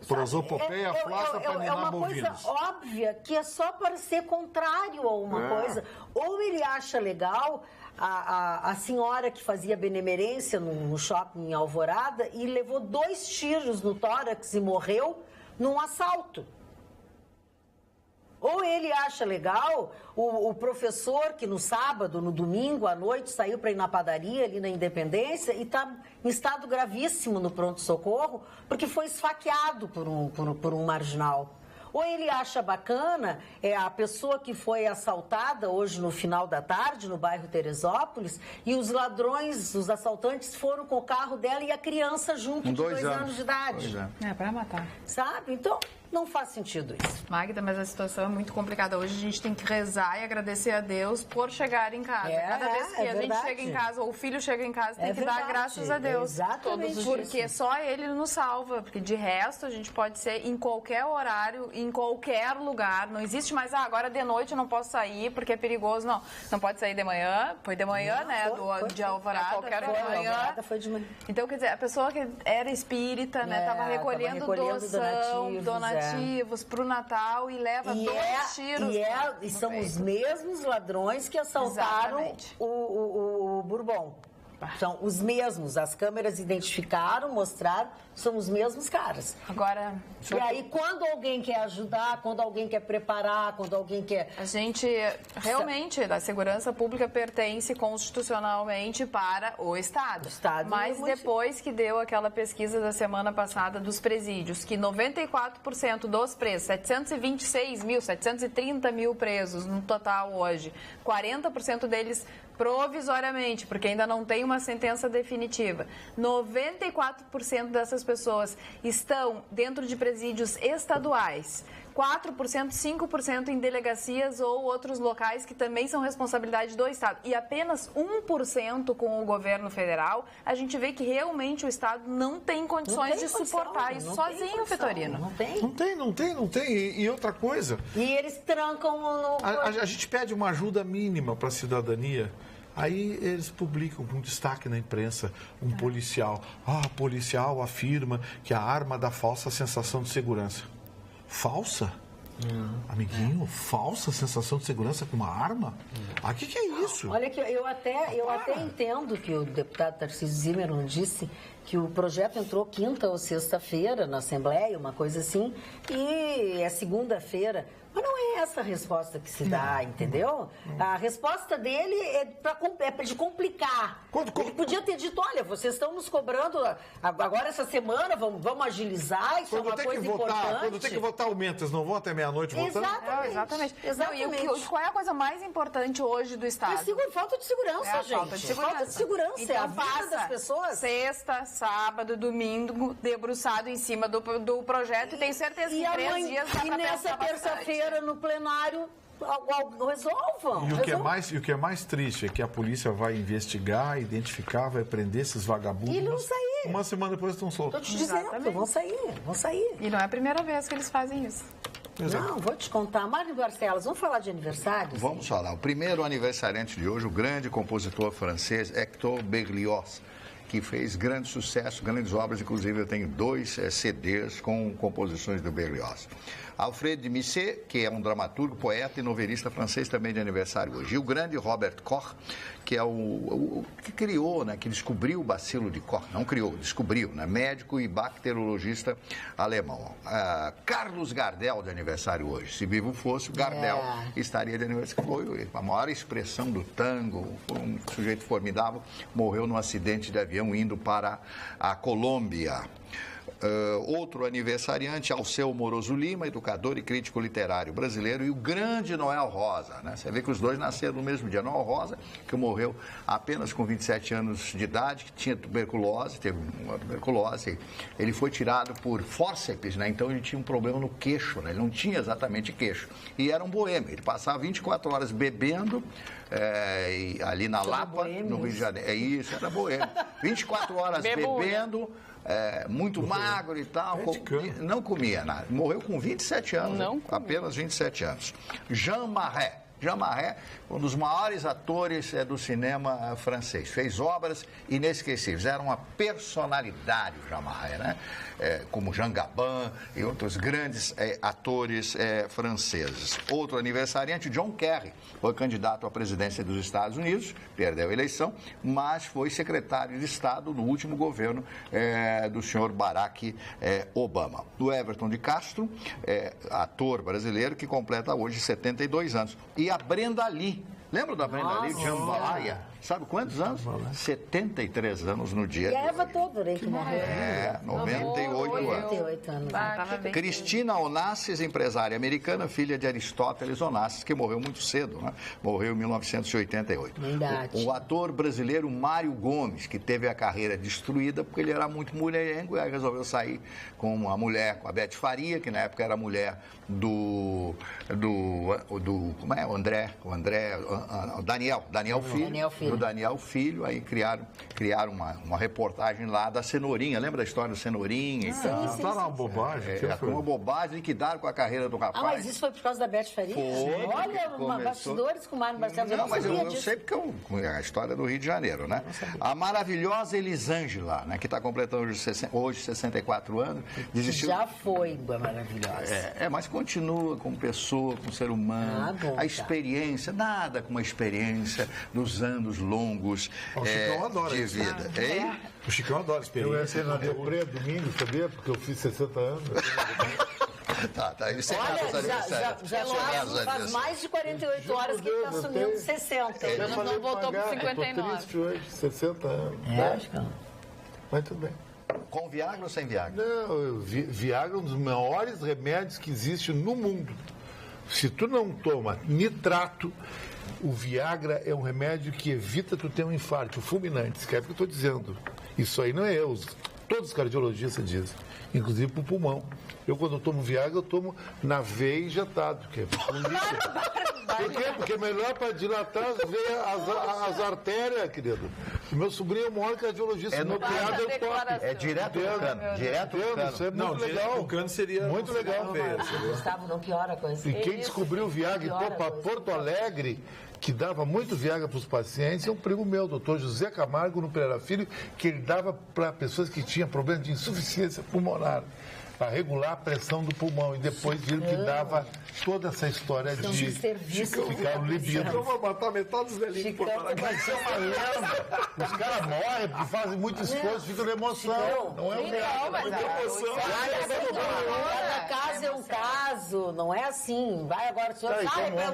S3: Prosopopeia flácida para ninar bovinos.
S1: É uma coisa óbvia que é só para ser contrário a uma coisa. Ou ele acha legal a senhora que fazia benemerência no shopping em Alvorada e levou 2 tiros no tórax e morreu num assalto. Ou ele acha legal o professor que no sábado, no domingo, à noite, saiu para ir na padaria ali na Independência e está em estado gravíssimo no pronto-socorro porque foi esfaqueado por um marginal. Ou ele acha bacana a pessoa que foi assaltada hoje no final da tarde, no bairro Teresópolis, e os ladrões, os assaltantes, foram com o carro dela e a criança junto, com 2 anos de idade.
S5: É, para matar.
S1: Sabe? Então, não faz sentido isso.
S5: Magda, mas a situação é muito complicada. Hoje a gente tem que rezar e agradecer a Deus por chegar em casa. Cada vez que a gente chega em casa, ou o filho chega em casa, tem que dar graças a Deus.
S1: Exatamente.
S5: Porque só Ele nos salva. Porque de resto, a gente pode ser em qualquer horário, em qualquer lugar. Não existe mais, agora de noite eu não posso sair porque é perigoso. Não, não pode sair de manhã. Foi de manhã, de Alvorada.
S2: Qualquer
S5: foi de manhã.
S1: Alvorada foi de manhã.
S5: Então, quer dizer, a pessoa que era espírita, né, estava recolhendo donativos para o Natal e leva 2 tiros.
S1: E são os mesmos ladrões que assaltaram o Bourbon. São os mesmos. As câmeras identificaram, mostraram, são os mesmos caras.
S5: Agora...
S1: E aí, quando alguém quer ajudar, quando alguém quer preparar, quando alguém quer...
S5: A gente, realmente, a segurança pública pertence constitucionalmente para o Estado. Mas depois que deu aquela pesquisa da semana passada dos presídios, que 94% dos presos, 730 mil presos no total hoje, 40% deles provisoriamente, porque ainda não tem uma sentença definitiva. 94% dessas pessoas estão dentro de presídios estaduais. 4%, 5% em delegacias ou outros locais que também são responsabilidade do Estado. E apenas 1% com o governo federal, a gente vê que realmente o Estado não tem condições de suportar isso sozinho, Vitorino.
S3: Não tem. E outra coisa...
S1: E eles trancam no...
S3: A gente pede uma ajuda mínima para a cidadania. Aí eles publicam com destaque na imprensa um policial. Policial afirma que a arma dá falsa sensação de segurança. Falsa? Amiguinho, falsa sensação de segurança com uma arma? O que é isso?
S1: Olha, que eu até entendo que o deputado Tarcísio Zimmermann disse que o projeto entrou quinta ou sexta-feira na Assembleia, uma coisa assim, e é segunda-feira. Mas não é essa a resposta que se dá, entendeu? A resposta dele é de complicar. Ele podia ter dito, olha, vocês estão nos cobrando agora essa semana, vamos agilizar, isso é uma coisa importante.
S3: Quando tem que votar, aumenta, eles não vão até meia-noite votando?
S5: Exatamente. Qual é a coisa mais importante hoje do Estado?
S1: Falta de segurança, gente. Falta de segurança,
S5: então,
S1: é a vida das pessoas.
S5: Sexta, sábado, domingo, debruçado em cima do projeto e tenho certeza que em 3 dias dá pra
S1: nessa terça-feira no plenário resolvam.
S3: E o que é mais triste é que a polícia vai investigar, identificar, vai prender esses vagabundos.
S1: E não sair.
S3: Uma semana depois estão soltos.
S1: Estou te dizendo, vão sair.
S5: E não é a primeira vez que eles fazem isso.
S3: Exato.
S1: Não, vou te contar. Mário Barcelos, vamos falar de aniversários?
S4: Vamos falar. O primeiro aniversariante de hoje, o grande compositor francês Hector Berlioz, que fez grande sucesso, grandes obras, inclusive eu tenho 2 CDs com composições do Berlioz. Alfred de Musset, que é um dramaturgo, poeta e novelista francês, também de aniversário hoje. E o grande Robert Koch, que é o que criou, né, que descobriu o bacilo de Koch. Não criou, descobriu, né, médico e bacteriologista alemão. Carlos Gardel de aniversário hoje. Se vivo fosse, o Gardel estaria de aniversário. Foi a maior expressão do tango, foi um sujeito formidável, morreu num acidente de avião indo para a Colômbia. Outro aniversariante, Alceu Moroso Lima, educador e crítico literário brasileiro, e o grande Noel Rosa, né? Você vê que os dois nasceram no mesmo dia. Noel Rosa, que morreu apenas com 27 anos de idade, que tinha tuberculose, teve uma tuberculose, ele foi tirado por fórceps, né? Então ele tinha um problema no queixo, né? Ele não tinha exatamente queixo, e era um boêmio, ele passava 24 horas bebendo, ali na Lapa, no Rio de Janeiro. Isso, era boêmio. 24 horas bebendo, muito magro e tal, não comia nada. Morreu com 27 anos, apenas 27 anos. Jean Marais, Jean Marais, um dos maiores atores do cinema francês. Fez obras inesquecíveis. Era uma personalidade, o Jean Marais, né? Como Jean Gabin e outros grandes atores franceses. Outro aniversariante, John Kerry, foi candidato à presidência dos Estados Unidos, perdeu a eleição, mas foi secretário de Estado no último governo do senhor Barack Obama. Do Everton de Castro, ator brasileiro que completa hoje 72 anos. E a Brenda Lee. Lembra da Brenda Lee? Jambalaya. Sabe quantos anos? 73 anos no dia.
S1: E a Eva Todorei, que morreu.
S4: 98 anos.
S1: 98 anos.
S4: Cristina Onassis, empresária americana, filha de Aristóteles Onassis, que morreu muito cedo, né? Morreu em 1988.
S1: Verdade.
S4: O ator brasileiro Mário Gomes, que teve a carreira destruída porque ele era muito mulherengo e aí resolveu sair com uma mulher, com a Beth Faria, que na época era mulher do como é? O Daniel Filho. Do Daniel Filho, aí criaram uma reportagem lá da Cenourinha. Lembra da história do Cenourinha?
S3: Tá uma bobagem.
S4: Foi uma bobagem liquidaram com a carreira do rapaz.
S1: Mas isso foi por causa da Beth Faria? Olha, bastidores com o Mário Marcelo.
S4: Não, mas eu sei porque é a história do Rio de Janeiro, né? A maravilhosa Elisângela, né, que está completando hoje 64 anos. Desistiu...
S1: Já foi maravilhosa.
S4: Mas continua como pessoa, como ser humano. A experiência, nada como a experiência dos anos longos de vida.
S3: O Chicão adora experiência.
S6: Eu entrei na Deprê domingo, sabia? Porque eu fiz 60 anos.
S4: Isso
S1: Já faz mais de 48 horas que ele está assumindo 60.
S2: Ele não voltou para 59.
S6: Eu tô triste hoje, 60 anos.
S1: Acho que não.
S6: Mas tudo bem.
S4: Com Viagra ou sem Viagra?
S6: Não, Viagra é um dos maiores remédios que existe no mundo. Se tu não toma nitrato, o Viagra é um remédio que evita tu ter um infarto fulminante. Esquece o que eu estou dizendo. Isso aí não é eu. Todos os cardiologistas dizem. Inclusive para o pulmão. Eu, quando eu tomo Viagra, eu tomo na veia injetado. Que é Por quê? Porque é melhor para dilatar as artérias, querido. O meu sobrinho é o maior cardiologista. No piada eu topo.
S4: É direto no cano. Direto no cano.
S6: Isso é muito legal.
S3: O cano seria
S6: muito legal.
S1: Gustavo, não piora a coisa.
S6: E quem descobriu o Viagra e para Porto Alegre, que dava muito Viagra para os pacientes, é um primo meu, doutor José Camargo, no Pereira Filho, que ele dava para pessoas que tinham problema de insuficiência pulmonar, para regular a pressão do pulmão. E depois ele que dava toda essa história de ficar o libido.
S3: Eu vou matar metade dos velhinhos por falar que
S6: Isso é uma lenda. Os caras morrem porque fazem muito esforço, ficam de emoção. Não é um Viagra.
S3: muita emoção.
S1: Cada caso é um caso, não é assim. Vai agora, o senhor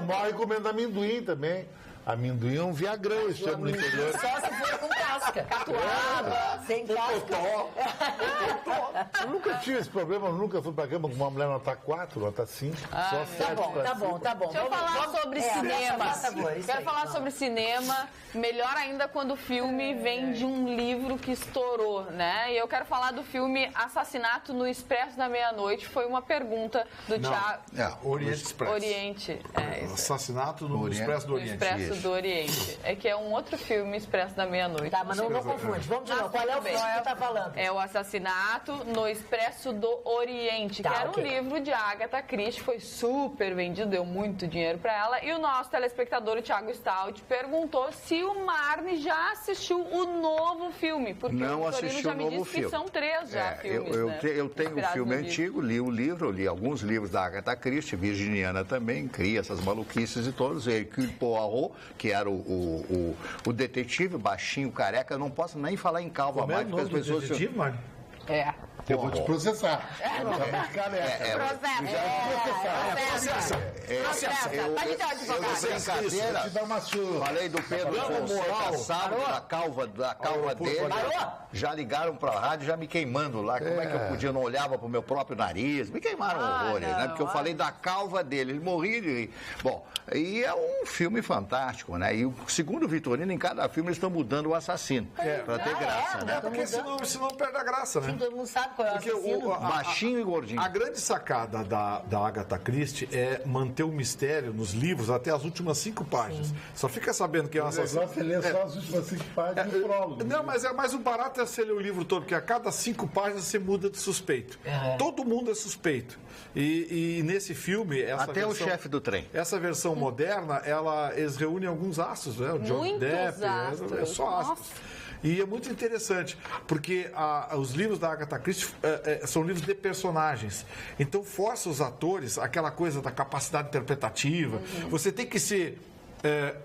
S6: Morre comendo amendoim também. Amendoim é um viagrão, eles chamam no interior.
S1: Só se for com casca. Catuaba, sem casca.
S6: Eu nunca tive esse problema, eu nunca fui pra cama com uma mulher nota 4, nota 5. Só 7
S1: Tá bom.
S2: Deixa eu falar sobre cinema. Quero falar sobre cinema. Melhor ainda quando o filme vem de um livro que estourou, né? E eu quero falar do filme Assassinato no Expresso da Meia-Noite. Foi uma pergunta do Thiago.
S3: Oriente Express.
S2: Oriente.
S3: Assassinato no Expresso do Oriente.
S2: Expresso do Oriente. É que é um outro filme, Expresso da Meia-Noite.
S1: Tá, mas não confunde. Vamos de novo. Qual é o filme que tá falando?
S2: É o Assassinato no Expresso do Oriente, que era um livro de Agatha Christie, foi super vendido, deu muito dinheiro pra ela. E o nosso telespectador, o Thiago Stout, perguntou se o Marne já assistiu o novo filme. Porque
S4: não
S2: o
S4: assistiu
S2: já
S4: o
S2: me
S4: novo
S2: disse
S4: filme.
S2: Que são 3 já filmes,
S4: eu tenho o filme antigo, li o livro, li alguns livros da Agatha Christie, virginiana também, cria essas maluquices e todos. Hercule Poirot, que era o detetive baixinho, careca, eu não posso nem falar em calva mais, porque as pessoas...
S3: Detetive, Marne?
S6: Eu vou te processar.
S4: Falei do Pedro Fonseca, da calva dele. Já ligaram pra rádio, já me queimando lá. Como é que eu podia? Eu não olhava pro meu próprio nariz. Me queimaram horrores, né? Porque eu falei da calva dele. Ele morria de... Bom, e é um filme fantástico, né? E segundo o Vitorino, em cada filme eles estão mudando o assassino. Pra ter graça, né?
S3: Porque senão perde a graça, né?
S1: Sim, todo mundo sabe qual é o assassino.
S4: Baixinho e gordinho.
S3: A grande sacada da Agatha Christie é manter o mistério nos livros até as últimas 5 páginas. Só fica sabendo que é uma assassino.
S6: Você lê só as últimas 5 páginas do prólogo.
S3: Não, mas o barato é você ler o livro todo, porque a cada 5 páginas você muda de suspeito. Todo mundo é suspeito. E nesse filme...
S4: Até o chefe do trem.
S3: Essa versão moderna, eles reúnem alguns astros, né? O Johnny Depp, é só astros. E é muito interessante, porque os livros da Agatha Christie são livros de personagens. Então, força os atores, aquela coisa da capacidade interpretativa. Você tem que ser,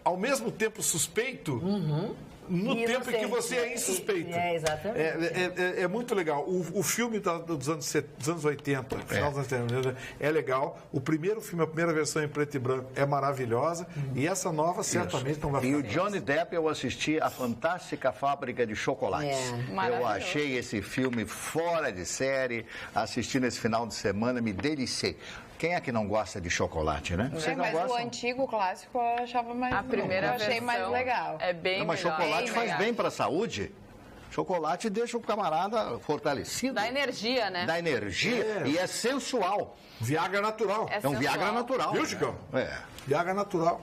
S3: ao mesmo tempo, suspeito... No tempo em que você é insuspeito.
S1: Exatamente.
S3: É muito legal. O filme dos anos 80, final dos anos 80, é legal. O primeiro filme, a primeira versão em preto e branco, é maravilhosa. E essa nova certamente não vai ficar.
S4: E o Johnny Depp, eu assisti A Fantástica Fábrica de Chocolates. Eu achei esse filme fora de série. Assisti nesse final de semana, me deliciei. Quem é que não gosta de chocolate, né?
S5: Mas o antigo clássico eu achava mais...
S2: A primeira
S5: achei mais legal.
S2: É bem
S4: mas
S2: melhor.
S4: Chocolate faz bem para a saúde. Chocolate deixa o camarada fortalecido.
S2: Dá energia, né?
S4: Dá energia e é sensual.
S3: Viagra natural.
S4: É um Viagra natural.
S3: Viu, Chicão?
S4: É.
S3: Viagra natural.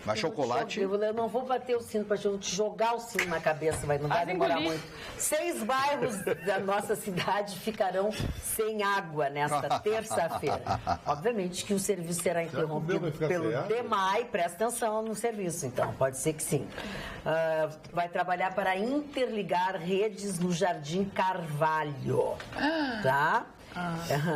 S4: Mas chocolate...
S1: Eu não vou bater o sino para te jogar o sino na cabeça, não vai demorar muito. 6 bairros da nossa cidade ficarão sem água nesta terça-feira. Obviamente que o serviço será interrompido pelo DEMAI. Presta atenção no serviço, então. Pode ser que sim. Vai trabalhar para interligar redes no Jardim Carvalho. Tá?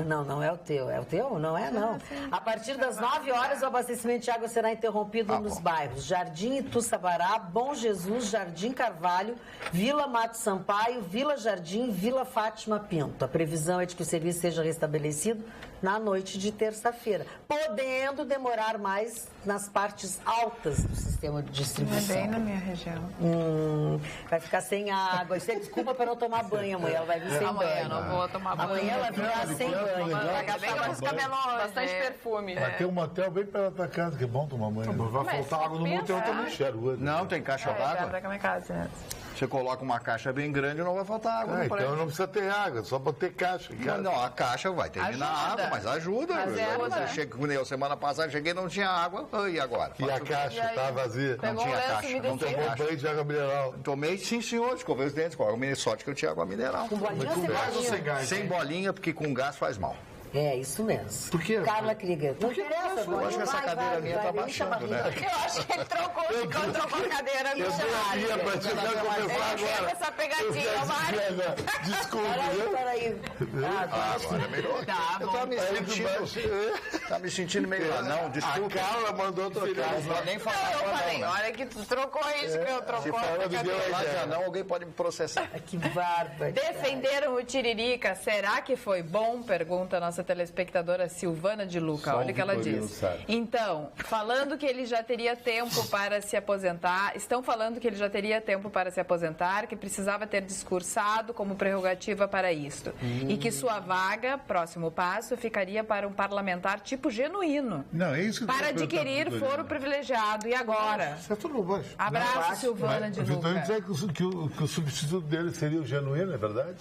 S1: Não é o teu. É o teu? Não é, não. A partir das 9 horas, o abastecimento de água será interrompido nos bairros Jardim Ituçabará, Bom Jesus, Jardim Carvalho, Vila Mato Sampaio, Vila Jardim, Vila Fátima Pinto. A previsão é de que o serviço seja restabelecido na noite de terça-feira, podendo demorar mais nas partes altas do sistema de distribuição.
S5: É bem na minha região.
S1: Vai ficar sem água. Isso é desculpa para não tomar banho amanhã. Ela vai vir sem
S5: Amanhã
S1: banho.
S5: eu não vou tomar banho.
S1: Amanhã ela virá sem banho.
S5: Vai gastar mais cabelões.
S2: Bastante perfume.
S6: Vai ter um motel bem perto da tua casa, que é bom tomar banho.
S3: Vai faltar água no motel também.
S4: Não, tem caixa d'água.
S5: Da minha casa, né?
S4: Você coloca uma caixa bem grande e não vai faltar água.
S6: Então não precisa ter água, só para ter caixa.
S4: Não, a caixa vai terminar a água, mas ajuda. Você chega, eu semana passada cheguei e não tinha água, e agora?
S6: E a caixa estava vazia?
S4: Não tinha caixa, não tem
S6: Tomou banho de água mineral?
S4: Tomei, sim senhor, escovei os dentes com água, sorte que eu tinha água mineral.
S1: Com bolinha ou sem bolinha?
S4: Sem bolinha, porque com gás faz mal.
S1: É, isso mesmo.
S3: Por quê?
S1: Carla Krieger. Não interessa,
S4: Eu acho que essa cadeira minha tá baixando, né?
S5: Eu acho que ele trocou a cadeira no chão.
S6: Mas eu quero começar agora.
S5: Essa pegadinha, Mário.
S6: Desculpa,
S1: Peraí.
S4: Agora melhor.
S5: Tá bom.
S4: Tá me sentindo meio anão, desculpa.
S6: A Carla mandou trocar.
S4: Não vou nem falar
S5: Eu
S4: com
S5: falei,
S4: anão, né?
S5: olha que tu trocou isso que eu
S4: Se
S5: trocou.
S4: falar de falar de anão, alguém pode me processar.
S1: Que bárbaro.
S5: Defenderam o Tiririca. Será que foi bom? Pergunta a nossa telespectadora Silvana de Luca. Olha o que ela diz. Então, falando que ele já teria tempo para se aposentar, estão falando que ele já teria tempo para se aposentar, que precisava ter discursado como prerrogativa para isto. E que sua vaga, próximo passo, ficaria para um parlamentar tipo genuíno.
S6: Não, é isso que
S5: para adquirir foro privilegiado. E agora?
S3: Isso é tudo bom.
S5: Abraço, Silvana de
S6: Mas
S5: Luca.
S6: dizer que o substituto dele seria o genuíno, é verdade?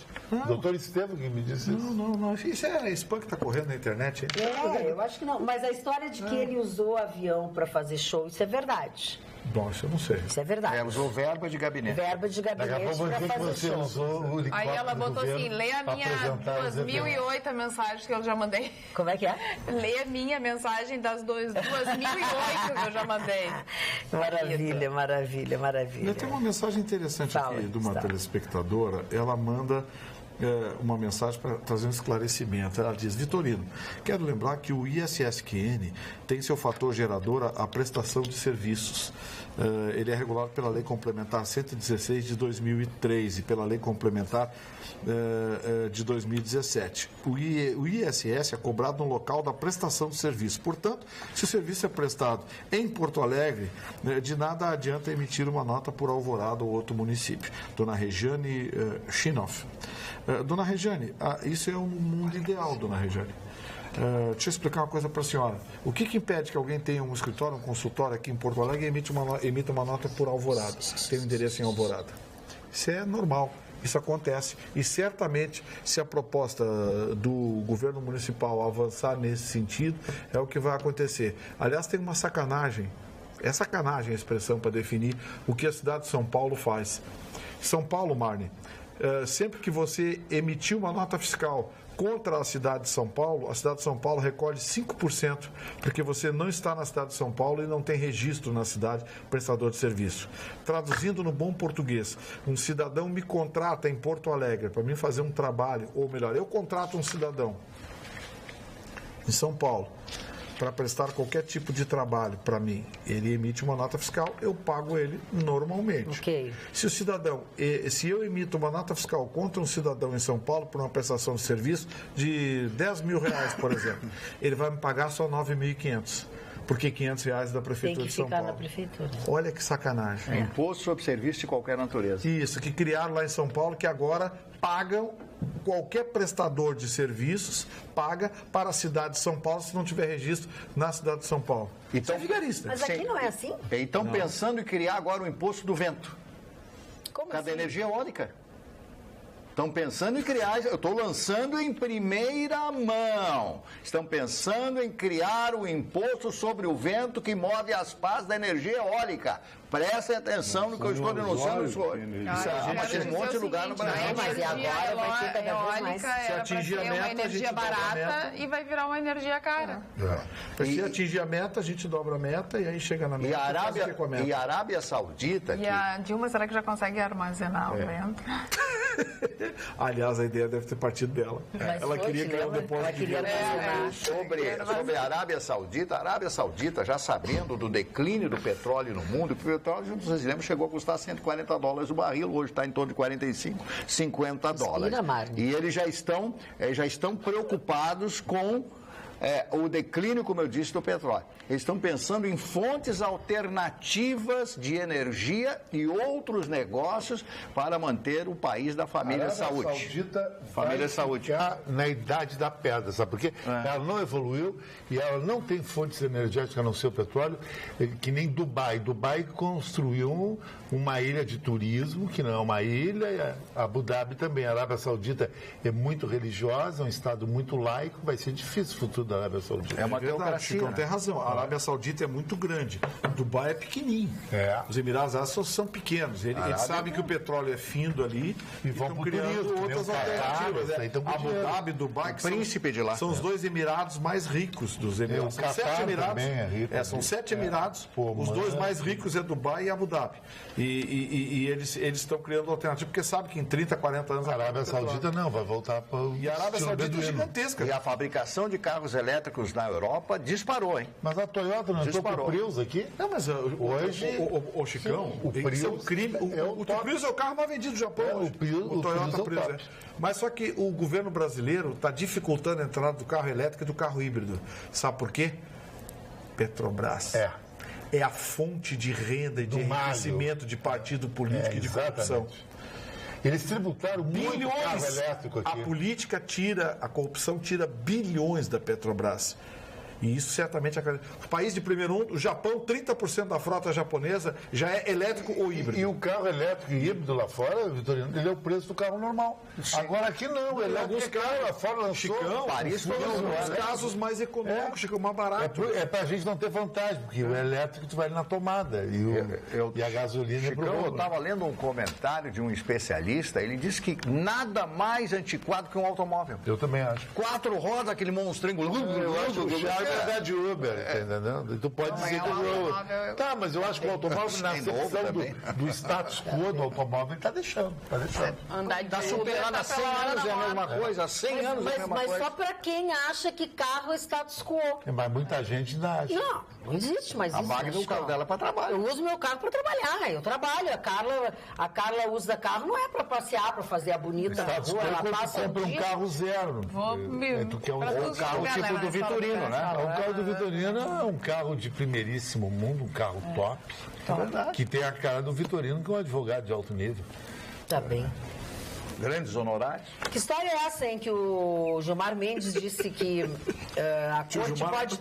S6: Doutor Estevam que me disse isso.
S3: Não. Isso é spam que tá correndo na internet.
S1: Eu acho que não. Mas a história de que ele usou avião para fazer show, isso é verdade.
S3: Bom, isso eu não sei.
S1: Isso é verdade.
S4: Usou verba de gabinete.
S1: Verba de
S6: Daqui a
S1: gabinete
S6: pouco
S1: para
S6: vai dizer que
S1: fazer
S6: você
S1: show.
S6: usou o helicóptero.
S5: Aí ela botou
S6: do governo
S5: assim, lê a
S6: pra
S5: minha
S6: apresentar os
S5: 2008 mensagens que eu já mandei.
S1: Como é que é?
S5: Lê a minha mensagem das 2008 que eu já mandei.
S1: Maravilha.
S3: Eu tenho uma mensagem interessante aqui de uma telespectadora. Ela manda uma mensagem para trazer um esclarecimento. Ela diz: Vitorino, quero lembrar que o ISSQN tem seu fator gerador a prestação de serviços. Ele é regulado pela Lei Complementar 116 de 2003 e pela Lei Complementar de 2017. O ISS é cobrado no local da prestação de serviço. Portanto, se o serviço é prestado em Porto Alegre, de nada adianta emitir uma nota por Alvorada ou outro município. Dona Regiane Schinoff. Dona Regiane, isso é um mundo ideal, Dona Regiane. Deixa eu explicar uma coisa para a senhora. O que impede que alguém tenha um escritório, um consultório aqui em Porto Alegre e emita uma nota por Alvorada? Tem um endereço em Alvorada. Isso é normal. Isso acontece e certamente, se a proposta do governo municipal avançar nesse sentido, é o que vai acontecer. Aliás, tem uma sacanagem, é sacanagem a expressão para definir o que a cidade de São Paulo faz. São Paulo, Marne, sempre que você emitir uma nota fiscal contra a cidade de São Paulo, a cidade de São Paulo recolhe 5%, porque você não está na cidade de São Paulo e não tem registro na cidade prestador de serviço. Traduzindo no bom português, um cidadão me contrata em Porto Alegre para mim fazer um trabalho, ou melhor, eu contrato um cidadão em São Paulo para prestar qualquer tipo de trabalho para mim, ele emite uma nota fiscal, eu pago ele normalmente.
S1: Ok.
S3: Se o cidadão, se eu emito uma nota fiscal contra um cidadão em São Paulo por uma prestação de serviço de R$10 mil, por exemplo, ele vai me pagar só 9.500. Porque R$500 da Prefeitura de São Paulo.
S1: Tem que ficar na Prefeitura.
S3: Olha que sacanagem.
S4: Imposto sobre serviço de qualquer natureza.
S3: Isso, que criaram lá em São Paulo, que agora pagam, qualquer prestador de serviços paga para a cidade de São Paulo se não tiver registro na cidade de São Paulo.
S4: Então,
S3: isso é vigarista.
S1: Mas aqui não é assim?
S4: Então, pensando em criar agora o imposto do vento.
S1: Como
S4: Cada
S1: assim?
S4: energia eólica. Estão pensando em criar, eu estou lançando em primeira mão. Estão pensando em criar o imposto sobre o vento que move as pás da energia eólica. Prestem atenção no que eu estou denunciando hoje. Isso é um monte de lugar no Brasil.
S1: Mas e agora vai ter cada vez mais.
S3: Se atingir a meta,
S2: uma
S3: a gente
S2: energia
S3: dobra a
S2: barata
S3: meta.
S2: e vai virar uma energia cara.
S3: Se atingir a meta, a gente dobra a meta e aí chega na meta.
S4: E a
S3: faz o que com a meta.
S4: Arábia Saudita...
S5: E a Dilma, será que já consegue armazenar o vento?
S3: Aliás, a ideia deve ter partido dela.
S1: Mas
S3: Ela
S1: foi,
S3: queria criar um
S1: lembra?
S3: depósito
S1: Ela
S3: de
S1: queria
S3: vento.
S4: Sobre a Arábia Saudita, já sabendo do declínio do petróleo no mundo, o petróleo, vocês lembram, chegou a custar $140 o barril, hoje está em torno de 45, $50. E eles já estão preocupados com o declínio, como eu disse, do petróleo. Eles estão pensando em fontes alternativas de energia e outros negócios para manter o país da família Saúde.
S6: A Saudita
S4: Família
S6: vai
S4: Saúde.
S6: ficar na idade da pedra, sabe por quê? Ela não evoluiu e ela não tem fontes energéticas a não ser o petróleo, que nem Dubai. Dubai construiu uma ilha de turismo, que não é uma ilha, Abu Dhabi também. A Arábia Saudita é muito religiosa, é um estado muito laico, vai ser difícil o futuro da Arábia Saudita.
S3: É uma verdade, Chicão tem razão. A Arábia Saudita é muito grande. Dubai é pequenininho. Os Emirados Árabes são pequenos. Eles sabem que o petróleo é findo ali e
S6: vão
S3: estão
S6: pro
S3: criando
S6: turismo,
S3: outras alternativas. Abu Dhabi, Dubai, que
S4: príncipe de lá.
S3: São os dois Emirados mais ricos dos Emirados.
S6: O Catar também é rico.
S3: São 7 Emirados. Os dois mais ricos é Dubai e Abu Dhabi. E eles estão criando alternativa, porque sabem que em 30, 40 anos
S6: A Arábia Saudita não, vai voltar para o
S3: E a Arábia Saudita é gigantesca.
S4: E a fabricação de carros elétricos na Europa disparou, hein?
S6: Mas a Toyota não entrou com o Prius aqui?
S3: Não, mas
S6: Hoje,
S3: o Chicão,
S6: o Prius
S3: isso é um crime. O Prius é o carro mais vendido do Japão.
S6: o Prius
S3: Toyota
S6: é o
S3: Prius.
S6: top.
S3: Mas só que o governo brasileiro está dificultando a entrada do carro elétrico e do carro híbrido. Sabe por quê? Petrobras. É a fonte de renda e de enriquecimento de partido político e de corrupção.
S6: Eles tributaram muito carro elétrico aqui.
S3: A política a corrupção tira bilhões da Petrobras. E isso certamente... O país de primeiro mundo, o Japão, 30% da frota japonesa já é elétrico ou híbrido.
S6: E o carro elétrico e híbrido lá fora, Vitorino, ele é o preço do carro normal.
S4: Sim.
S6: Agora aqui não, ele
S3: alguns
S6: carros lá fora lançou.
S3: Chicão,
S4: Paris foi
S3: alguns casos mais econômicos, Chicão, mais barato.
S6: É pra gente não ter vantagem, porque o elétrico tu vai na tomada e a gasolina
S4: Chicão,
S6: é pro
S4: eu estava lendo um comentário de um especialista, ele disse que nada mais antiquado que um automóvel.
S6: Eu também acho.
S4: 4 rodas, aquele monstrengo.
S6: Eu acho que o carro é de Uber, tá entendendo? Tu pode dizer que o Tá, mas eu acho que o automóvel, na acepção do status quo do automóvel, ele tá deixando.
S2: Andar de
S4: Está superando há 100 anos é a mesma coisa, há 100 anos é a mesma
S1: Mas
S4: coisa.
S1: só para quem acha que carro é status quo.
S6: Mas muita gente ainda acha.
S1: Não existe mais isso.
S4: A Magda usa o carro dela para trabalho.
S1: Eu uso meu carro para trabalhar, eu trabalho. A Carla usa carro não é para passear, para fazer a bonita na rua, ela passa
S6: compra um carro zero. Tu quer um
S4: carro tipo do Vitorino, né?
S6: O carro do Vitorino é um carro de primeiríssimo mundo, um carro top.
S4: É verdade.
S6: Que tem a cara do Vitorino, que é um advogado de alto nível.
S1: Tá bem.
S4: Grandes honorários.
S1: Que história é essa, hein? Que o Gilmar Mendes disse que a corte pode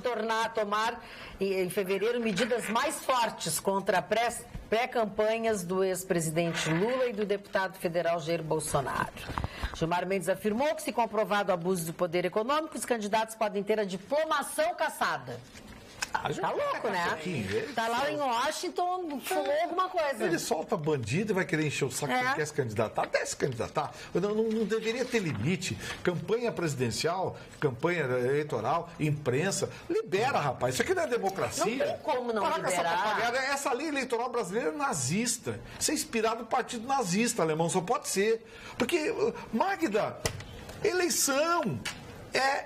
S1: tomar em fevereiro medidas mais fortes contra pré-campanhas do ex-presidente Lula e do deputado federal Jair Bolsonaro. Gilmar Mendes afirmou que, se comprovado abuso do poder econômico, os candidatos podem ter a diplomação cassada. Tá louco, né? Tá lá em Washington, fumou alguma coisa.
S3: Ele solta bandido e vai querer encher o saco que ele quer se candidatar. Até se candidatar. Não deveria ter limite. Campanha presidencial, campanha eleitoral, imprensa. Libera, rapaz. Isso aqui não é democracia.
S1: Não tem como não liberar.
S3: Essa lei eleitoral brasileira é nazista. Isso é inspirado no partido nazista, alemão. Só pode ser. Porque, Magda, eleição é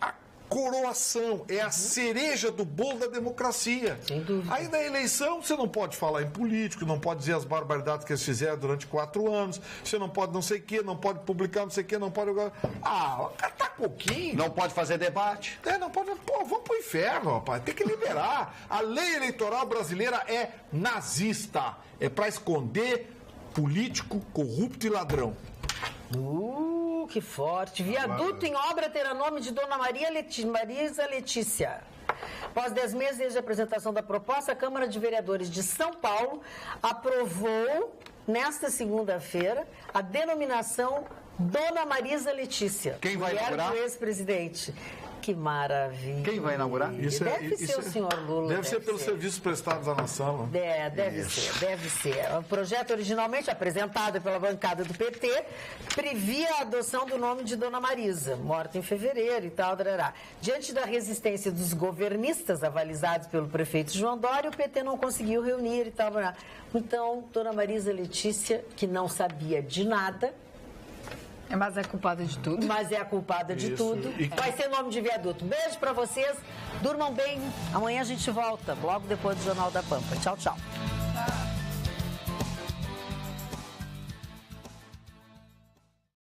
S3: a coroação, é a cereja do bolo da democracia.
S1: Sem dúvida.
S3: Aí na eleição você não pode falar em político, não pode dizer as barbaridades que eles fizeram durante 4 anos, você não pode não sei o quê, não pode publicar não sei o quê, não pode... tá pouquinho.
S4: Não pode fazer debate.
S3: Não pode... Pô, vamos pro inferno, rapaz. Tem que liberar. A lei eleitoral brasileira é nazista. É para esconder político, corrupto e ladrão.
S1: Que forte. Viaduto em obra terá nome de Dona Marisa Letícia. Após 10 meses desde a apresentação da proposta, a Câmara de Vereadores de São Paulo aprovou, nesta segunda-feira, a denominação Dona Marisa Letícia.
S4: Quem vai inaugurar?
S1: Mulher do ex-presidente. Que maravilha.
S4: Quem vai inaugurar?
S1: Deve ser o senhor Lula.
S3: Deve ser pelos serviços prestados à nação.
S1: Deve ser. O projeto, originalmente apresentado pela bancada do PT, previa a adoção do nome de Dona Marisa, morta em fevereiro e tal. Diante da resistência dos governistas, avalizados pelo prefeito João Dória, o PT não conseguiu reunir e tal. Então, Dona Marisa Letícia, que não sabia de nada,
S5: mas é culpada de tudo.
S1: Vai ser nome de viaduto. Beijo pra vocês. Durmam bem. Amanhã a gente volta, logo depois do Jornal da Pampa. Tchau, tchau.